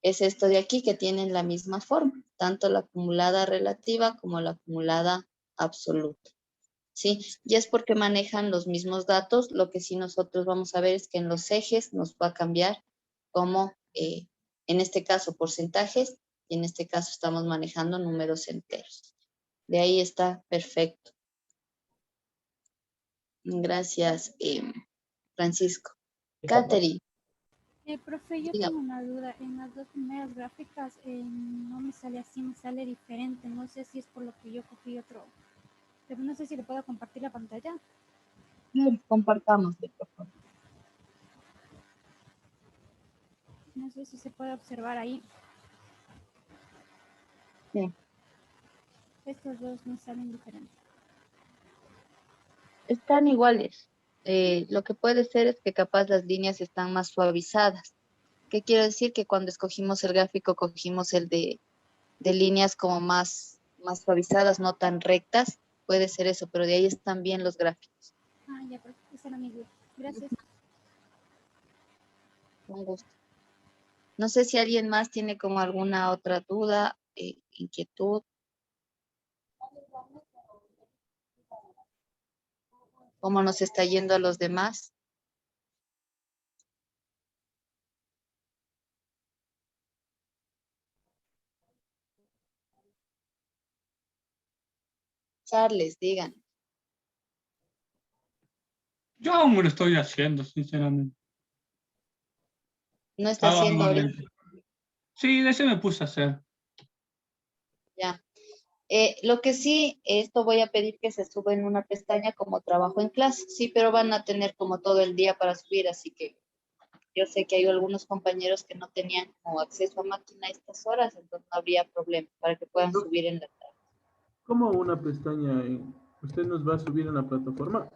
es esto de aquí, que tienen la misma forma, tanto la acumulada relativa como la acumulada absoluta. ¿Sí? Y es porque manejan los mismos datos. Lo que sí nosotros vamos a ver es que en los ejes nos va a cambiar como, en este caso, porcentajes, y en este caso estamos manejando números enteros. De ahí está perfecto. Gracias, Francisco. Catherine. Profe, yo Diga. tengo una duda. En las dos primeras gráficas no me sale así, me sale diferente. No sé si es por lo que yo cogí otro. Pero no sé si le puedo compartir la pantalla. Compartamos, por favor. No sé si se puede observar ahí. Sí. Estos dos me salen diferentes. Están iguales. Lo que puede ser es que capaz las líneas están más suavizadas. ¿Qué quiero decir? Que cuando escogimos el gráfico, cogimos el de líneas como más suavizadas, no tan rectas. Puede ser eso, pero de ahí están bien los gráficos. Ah, ya, profe. Esa era mi duda. Gracias. Con gusto. No sé si alguien más tiene como alguna otra duda, inquietud. ¿Cómo nos está yendo a los demás? Charles, digan. Yo aún lo estoy haciendo, sinceramente. No está haciendo ahorita. Sí, de ese me puse a hacer. Ya. Lo que sí, esto voy a pedir que se suba en una pestaña como trabajo en clase, sí, pero van a tener como todo el día para subir, así que yo sé que hay algunos compañeros que no tenían como acceso a máquina a estas horas, entonces no habría problema para que puedan subir en la tarde. ¿Cómo una pestaña? ¿Usted nos va a subir en la plataforma?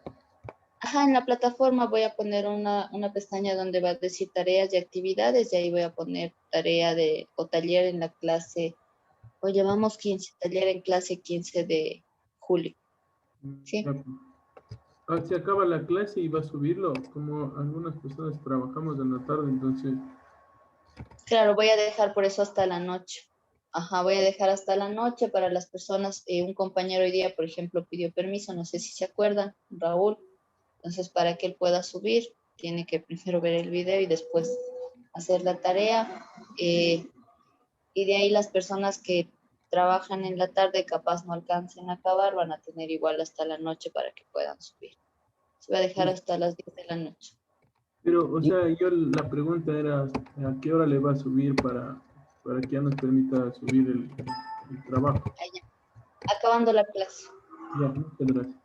Ajá, en la plataforma voy a poner una pestaña donde va a decir tareas y actividades, y ahí voy a poner tarea o taller en la clase, hoy llevamos 15, taller en clase 15 de julio, ¿sí? Ya, se acaba la clase y va a subirlo. Como algunas personas trabajamos en la tarde, entonces... Claro, voy a dejar por eso hasta la noche. Ajá, voy a dejar hasta la noche para las personas. Un compañero hoy día, por ejemplo, pidió permiso, no sé si se acuerdan, Raúl. Entonces, para que él pueda subir, tiene que primero ver el video y después hacer la tarea. Y de ahí las personas que trabajan en la tarde, capaz no alcancen a acabar, van a tener igual hasta la noche para que puedan subir. Se va a dejar hasta las 10 de la noche. Pero, o sea, la pregunta era a qué hora le va a subir para que ya nos permita subir el trabajo. Allá. Acabando la clase. Ya, muchas gracias.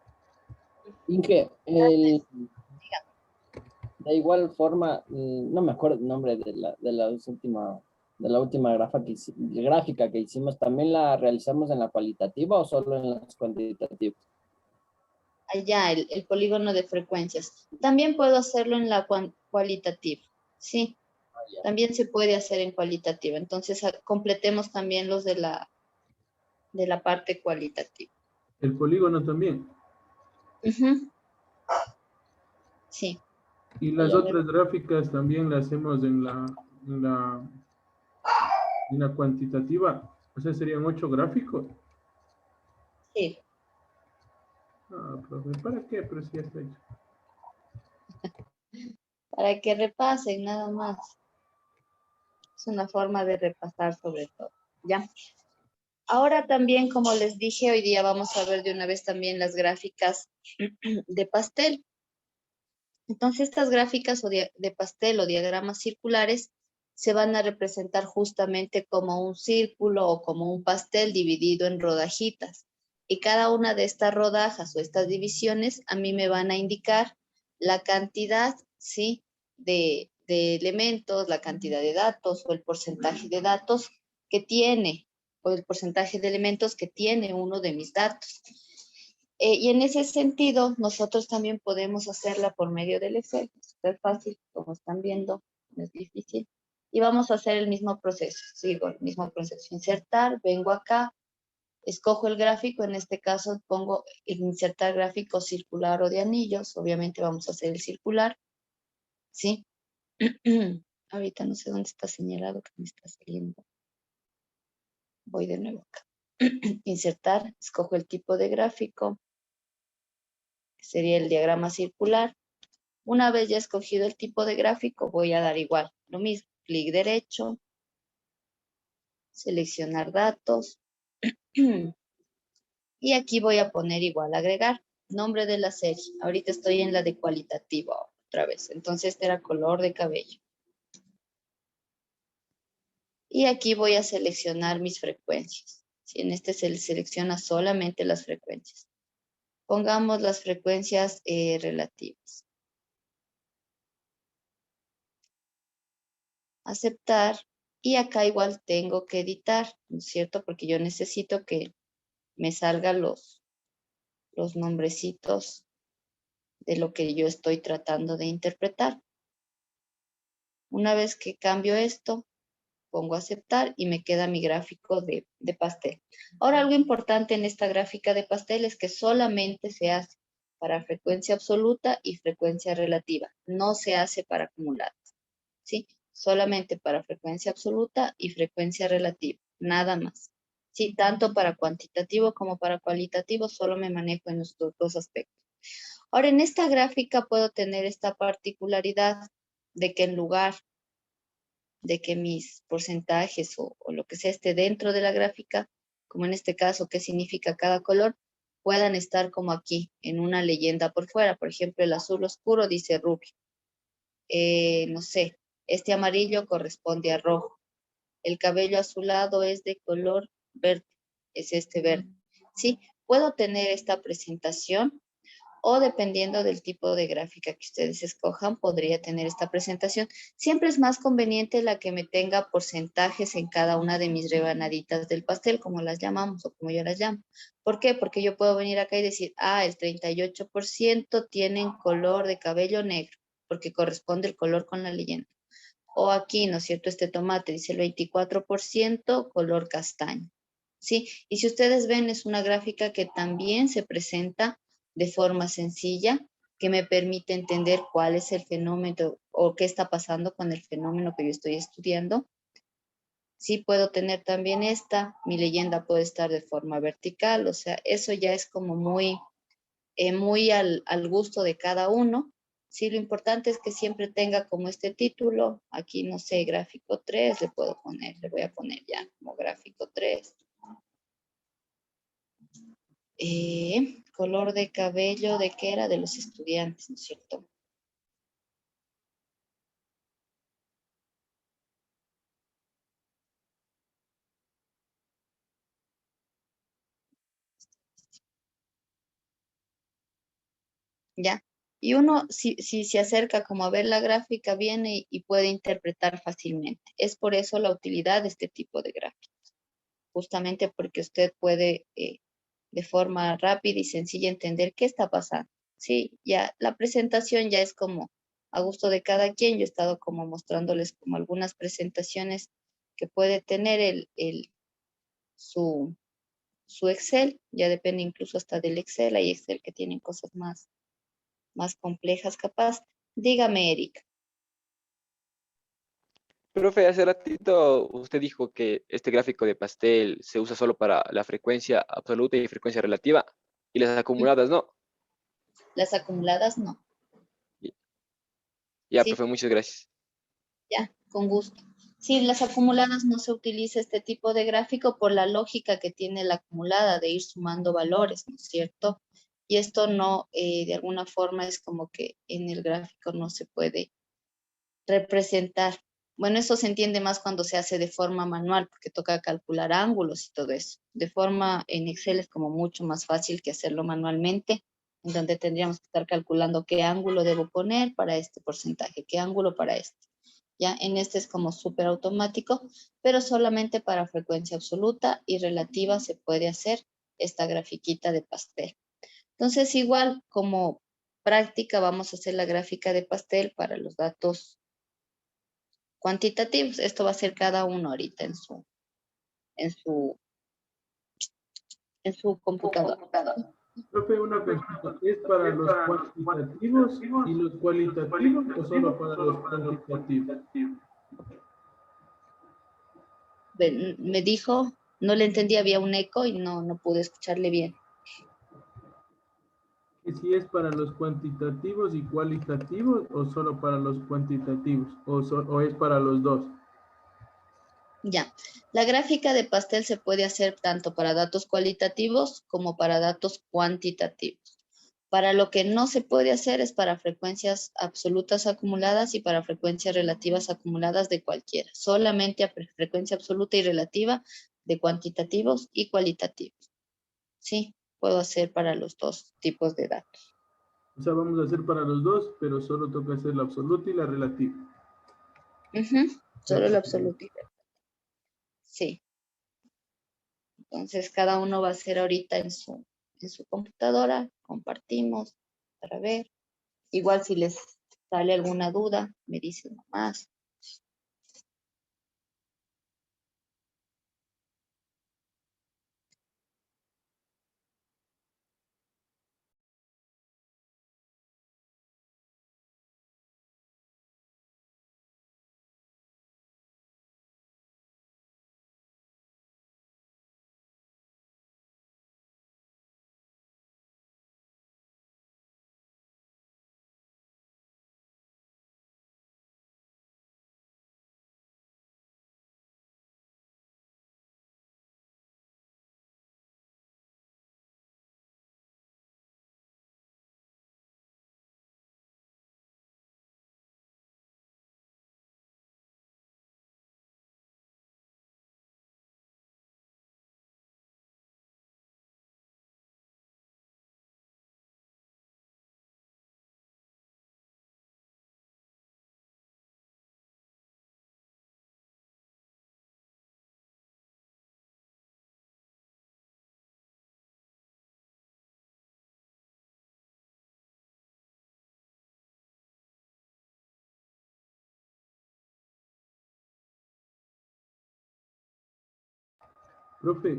Inge, de igual forma, no me acuerdo el nombre de la última gráfica que hicimos, ¿también la realizamos en la cualitativa o solo en las cuantitativas? Allá, el polígono de frecuencias. También puedo hacerlo en la cualitativa, sí. También se puede hacer en cualitativa. Entonces, completemos también los de la parte cualitativa. El polígono también. Sí. Y las otras gráficas también las hacemos en la Y la cuantitativa, o sea, serían 8 gráficos. Sí, Ah, profe, ¿para qué? Pero si ya está hecho. para que repasen nada más. Es una forma de repasar sobre todo. ¿Ya? Ahora también, como les dije, hoy día vamos a ver de una vez también las gráficas de pastel. Entonces, estas gráficas de pastel o diagramas circulares se van a representar justamente como un círculo o como un pastel dividido en rodajitas. Y cada una de estas rodajas o estas divisiones a mí me van a indicar la cantidad, ¿sí? de elementos, la cantidad de datos o el porcentaje de datos que tiene, o el porcentaje de elementos que tiene uno de mis datos. Y en ese sentido, nosotros también podemos hacerla por medio del Excel. Es fácil, como están viendo, no es difícil. Y vamos a hacer el mismo proceso. Sigo el mismo proceso. Insertar, vengo acá, escojo el gráfico. En este caso pongo insertar gráfico circular o de anillos. Obviamente vamos a hacer el circular. ¿Sí? Ahorita no sé dónde está señalado que me está saliendo. Voy de nuevo acá. Insertar, escojo el tipo de gráfico, que sería el diagrama circular. Una vez ya escogido el tipo de gráfico, voy a dar igual, lo mismo, clic derecho, seleccionar datos, y aquí voy a poner igual, agregar nombre de la serie. Ahorita estoy en la de cualitativo otra vez, entonces este era color de cabello. Y aquí voy a seleccionar mis frecuencias. Si en este se selecciona solamente las frecuencias. Pongamos las frecuencias relativas. Aceptar. Y acá igual tengo que editar, ¿no es cierto? Porque yo necesito que me salgan los nombrecitos de lo que yo estoy tratando de interpretar. Una vez que cambio esto, pongo aceptar y me queda mi gráfico de pastel. Ahora, algo importante en esta gráfica de pastel es que solamente se hace para frecuencia absoluta y frecuencia relativa. No se hace para acumuladas, ¿sí? Solamente para frecuencia absoluta y frecuencia relativa, nada más. Sí, tanto para cuantitativo como para cualitativo, solo me manejo en estos dos aspectos. Ahora, en esta gráfica puedo tener esta particularidad de que en lugar de que mis porcentajes o lo que sea esté dentro de la gráfica, como en este caso, qué significa cada color, puedan estar como aquí, en una leyenda por fuera. Por ejemplo, el azul oscuro dice rubio. No sé, este amarillo corresponde a rojo. El cabello azulado es de color verde, es este verde. ¿Sí? Puedo tener esta presentación o dependiendo del tipo de gráfica que ustedes escojan, podría tener esta presentación. Siempre es más conveniente la que me tenga porcentajes en cada una de mis rebanaditas del pastel, como las llamamos o como yo las llamo. ¿Por qué? Porque yo puedo venir acá y decir, el 38% tienen color de cabello negro, porque corresponde el color con la leyenda. O aquí, ¿no es cierto? Este tomate dice el 24% color castaño. ¿Sí? Y si ustedes ven, es una gráfica que también se presenta de forma sencilla, que me permite entender cuál es el fenómeno o qué está pasando con el fenómeno que yo estoy estudiando. Sí puedo tener también mi leyenda puede estar de forma vertical, o sea, eso ya es como muy al gusto de cada uno. Sí, lo importante es que siempre tenga como este título, aquí no sé, gráfico 3, le voy a poner ya como gráfico 3. Color de cabello, ¿de qué era? De los estudiantes, ¿no es cierto? Ya. Y uno, si se acerca como a ver la gráfica, viene y puede interpretar fácilmente. Es por eso la utilidad de este tipo de gráficos. Justamente porque usted puede de forma rápida y sencilla entender qué está pasando. Sí, ya la presentación ya es como a gusto de cada quien. Yo he estado como mostrándoles como algunas presentaciones que puede tener su Excel, ya depende incluso hasta del Excel. Hay Excel que tienen cosas más complejas capaz. Dígame, Erika. Profe, hace ratito usted dijo que este gráfico de pastel se usa solo para la frecuencia absoluta y frecuencia relativa, y las acumuladas no. Las acumuladas no. Ya, Sí, profe, muchas gracias. ya, con gusto. Sí, las acumuladas no se utiliza este tipo de gráfico por la lógica que tiene la acumulada de ir sumando valores, ¿no es cierto? Y esto no, de alguna forma es como que en el gráfico no se puede representar. Bueno, eso se entiende más cuando se hace de forma manual, porque toca calcular ángulos y todo eso. De forma en Excel es como mucho más fácil que hacerlo manualmente, en donde tendríamos que estar calculando qué ángulo debo poner para este porcentaje, qué ángulo para este. Ya en este es como súper automático, pero solamente para frecuencia absoluta y relativa se puede hacer esta grafiquita de pastel. Entonces, igual como práctica, vamos a hacer la gráfica de pastel para los datos cuantitativos. Esto va a ser cada uno ahorita en su, en su computador. Profe, una consulta, ¿es para los cuantitativos y los cualitativos o solo para los cuantitativos? Me dijo, no le entendí, había un eco y no pude escucharle bien. ¿Y si es para los cuantitativos y cualitativos o solo para los cuantitativos o es para los dos? Ya, la gráfica de pastel se puede hacer tanto para datos cualitativos como para datos cuantitativos. Para lo que no se puede hacer es para frecuencias absolutas acumuladas y para frecuencias relativas acumuladas de cualquiera. Solamente a frecuencia absoluta y relativa de cuantitativos y cualitativos. Sí, puedo hacer para los dos tipos de datos. O sea, vamos a hacer para los dos, pero solo toca hacer la absoluta y la relativa. Solo lo absoluto y relativo. Sí. Entonces, cada uno va a hacer ahorita en su computadora. Compartimos para ver. Igual si les sale alguna duda, me dicen nomás. Profe,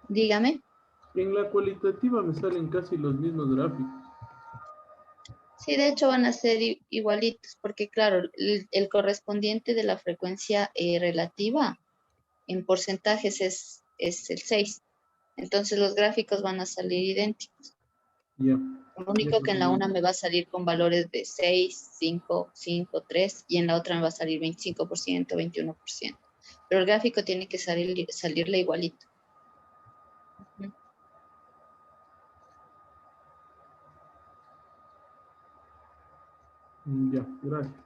Dígame. en la cualitativa me salen casi los mismos gráficos. Sí, de hecho van a ser igualitos, porque claro, el correspondiente de la frecuencia relativa en porcentajes es el 6. Entonces los gráficos van a salir idénticos. Ya. Lo único que en la una me va a salir con valores de 6, 5, 5, 3 y en la otra me va a salir 25%, 21%. Pero el gráfico tiene que salirle igualito. Ya, gracias.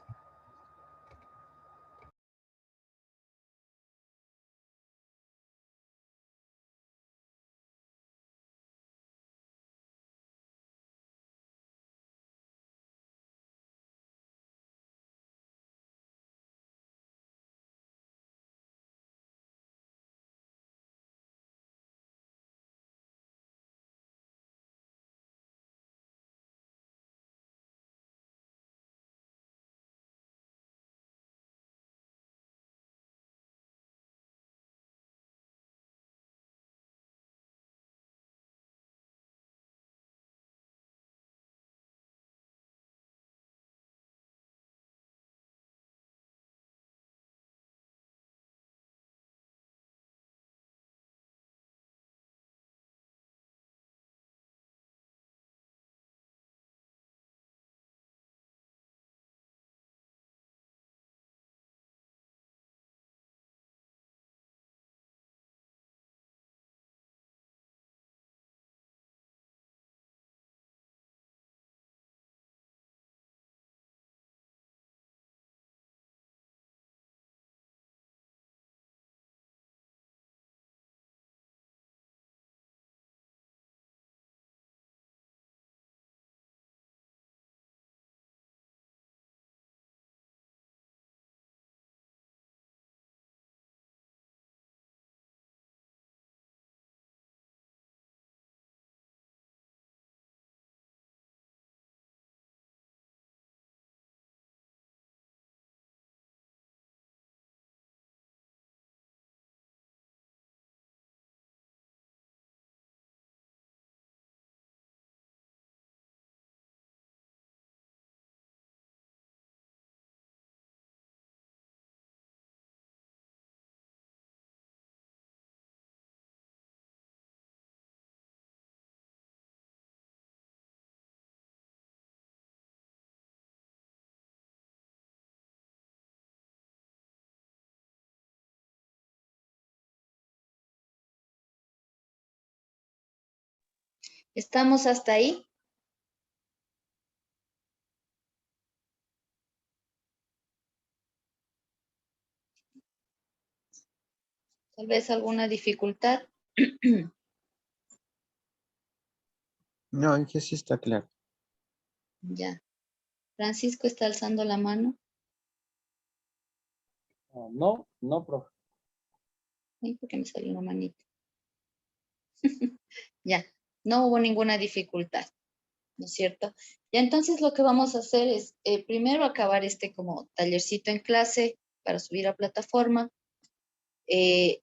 ¿Estamos hasta ahí? Tal vez alguna dificultad. No, Inge, sí está claro. Ya. Francisco está alzando la mano. No, no, profe. Ay, ¿por qué me salió una manita? Ya, no hubo ninguna dificultad, ¿no es cierto? Ya entonces lo que vamos a hacer es primero acabar este como tallercito en clase para subir a plataforma. eh,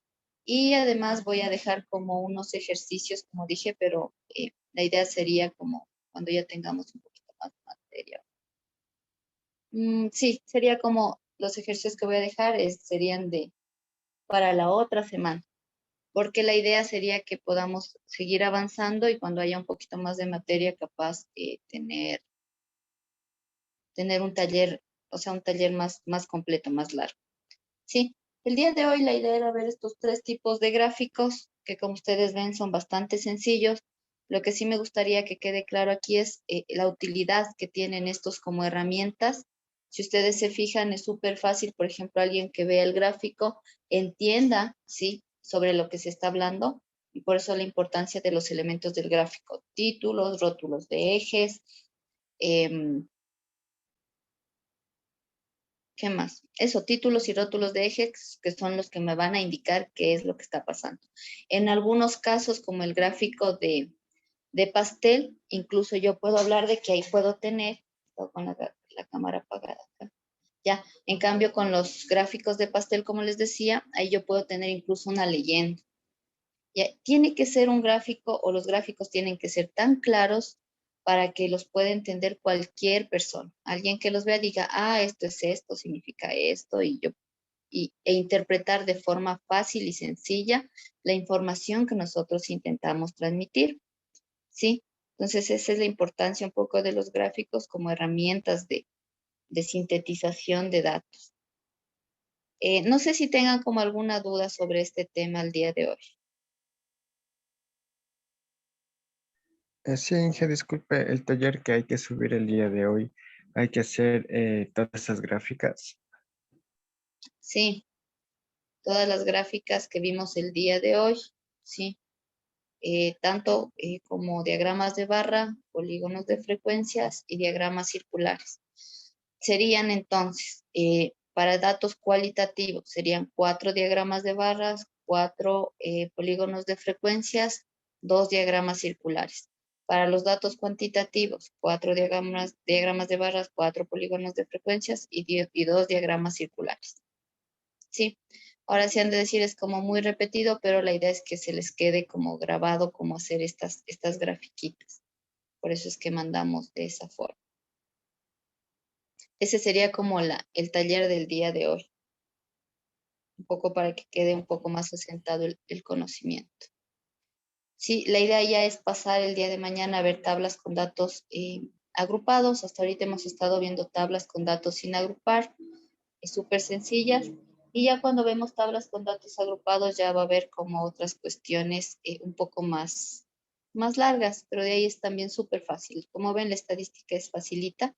y además voy a dejar como unos ejercicios, como dije, pero la idea sería como cuando ya tengamos un poquito más de materia. Sí, sería como los ejercicios que voy a dejar serían para la otra semana, porque la idea sería que podamos seguir avanzando y cuando haya un poquito más de materia, capaz tener un taller, o sea, un taller más completo, más largo. Sí, el día de hoy la idea era ver estos tres tipos de gráficos, que como ustedes ven son bastante sencillos. Lo que sí me gustaría que quede claro aquí es la utilidad que tienen estos como herramientas. Si ustedes se fijan, es súper fácil, por ejemplo, alguien que vea el gráfico entienda, ¿sí?, sobre lo que se está hablando, y por eso la importancia de los elementos del gráfico: títulos, rótulos de ejes, em, ¿qué más? Eso, títulos y rótulos de ejes, que son los que me van a indicar qué es lo que está pasando. En algunos casos, como el gráfico de pastel, incluso yo puedo hablar de que ahí puedo tener, con la cámara apagada acá. Ya, en cambio, con los gráficos de pastel, como les decía, ahí yo puedo tener incluso una leyenda. Ya, tiene que ser un gráfico, o los gráficos tienen que ser tan claros para que los pueda entender cualquier persona. Alguien que los vea diga, ah, esto es esto, significa esto, e interpretar de forma fácil y sencilla la información que nosotros intentamos transmitir, ¿sí? Entonces, esa es la importancia un poco de los gráficos como herramientas de sintetización de datos. No sé si tengan como alguna duda sobre este tema al día de hoy. Sí, Inge, disculpe, el taller que hay que subir el día de hoy, hay que hacer todas esas gráficas. Sí, todas las gráficas que vimos el día de hoy, sí. Tanto como diagramas de barra, polígonos de frecuencias y diagramas circulares. Serían entonces, para datos cualitativos, serían 4 diagramas de barras, 4 polígonos de frecuencias, 2 diagramas circulares. Para los datos cuantitativos, 4 diagramas de barras, 4 polígonos de frecuencias y 2 diagramas circulares. Sí, ahora sí han de decir, es como muy repetido, pero la idea es que se les quede como grabado cómo hacer estas grafiquitas. Por eso es que mandamos de esa forma. Ese sería como el taller del día de hoy, un poco para que quede un poco más asentado el conocimiento. Sí, la idea ya es pasar el día de mañana a ver tablas con datos agrupados. Hasta ahorita hemos estado viendo tablas con datos sin agrupar, súper sencillas. Y ya cuando vemos tablas con datos agrupados ya va a haber como otras cuestiones un poco más largas, pero de ahí es también súper fácil. Como ven, la estadística es facilita.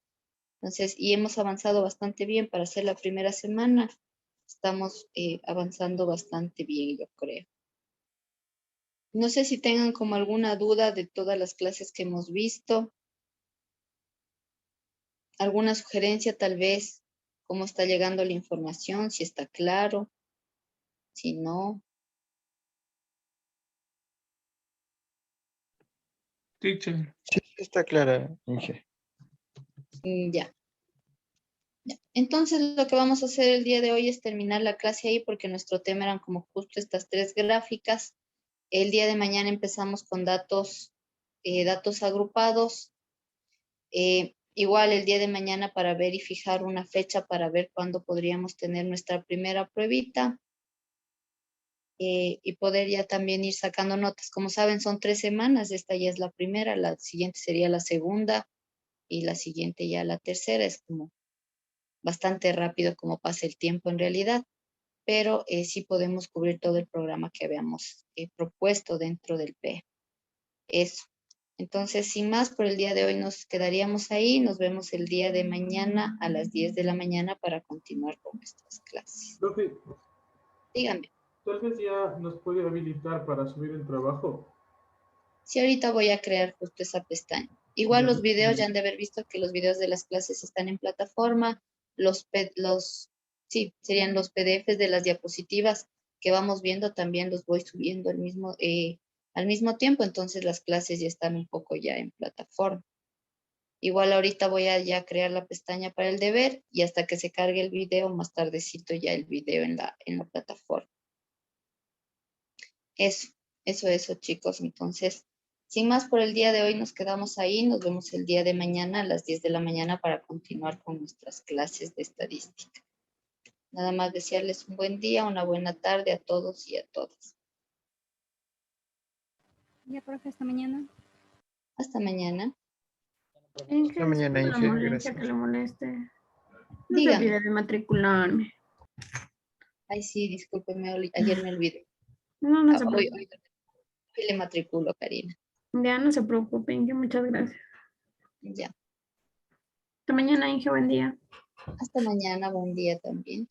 Entonces, y hemos avanzado bastante bien para hacer la primera semana. Estamos avanzando bastante bien, yo creo. No sé si tengan como alguna duda de todas las clases que hemos visto. Alguna sugerencia tal vez, cómo está llegando la información, si está claro, si no. Teacher, Sí, sí está clara, Inge. Ya. Ya. Entonces, lo que vamos a hacer el día de hoy es terminar la clase ahí porque nuestro tema eran como justo estas tres gráficas. El día de mañana empezamos con datos agrupados. Igual el día de mañana para ver y fijar una fecha para ver cuándo podríamos tener nuestra primera pruebita y poder ya también ir sacando notas. Como saben, son 3 semanas. Esta ya es la primera, la siguiente sería la segunda y la siguiente ya la tercera. Es como bastante rápido como pasa el tiempo en realidad, pero sí podemos cubrir todo el programa que habíamos propuesto dentro del PE. Eso. Entonces, sin más, por el día de hoy nos quedaríamos ahí. Nos vemos el día de mañana a las 10 de la mañana para continuar con nuestras clases. Profe, Dígame. tal vez ya nos puede habilitar para subir el trabajo. Sí, ahorita voy a crear justo esa pestaña. Igual Ya. los videos, ya han de haber visto que los videos de las clases están en plataforma. Sí, serían los PDFs de las diapositivas que vamos viendo, también los voy subiendo al mismo tiempo, entonces las clases ya están un poco ya en plataforma. Igual ahorita voy a ya crear la pestaña para el deber y hasta que se cargue el video, más tardecito ya el video en la plataforma. Eso, chicos. Entonces, sin más por el día de hoy, nos quedamos ahí. Nos vemos el día de mañana a las 10 de la mañana para continuar con nuestras clases de estadística. Nada más desearles un buen día, una buena tarde a todos y a todas. Ya, profe, hasta mañana. Hasta mañana. Hasta mañana, Inge, Que gracias. le moleste. No se Dígame. olvide de matricularme. Ay, sí, discúlpeme, ayer me olvidé. No se Hoy preocupe. le matriculo, Karina. Ya no se preocupe, Inge, muchas gracias. Ya. Hasta mañana, Inge, buen día. Hasta mañana, buen día también.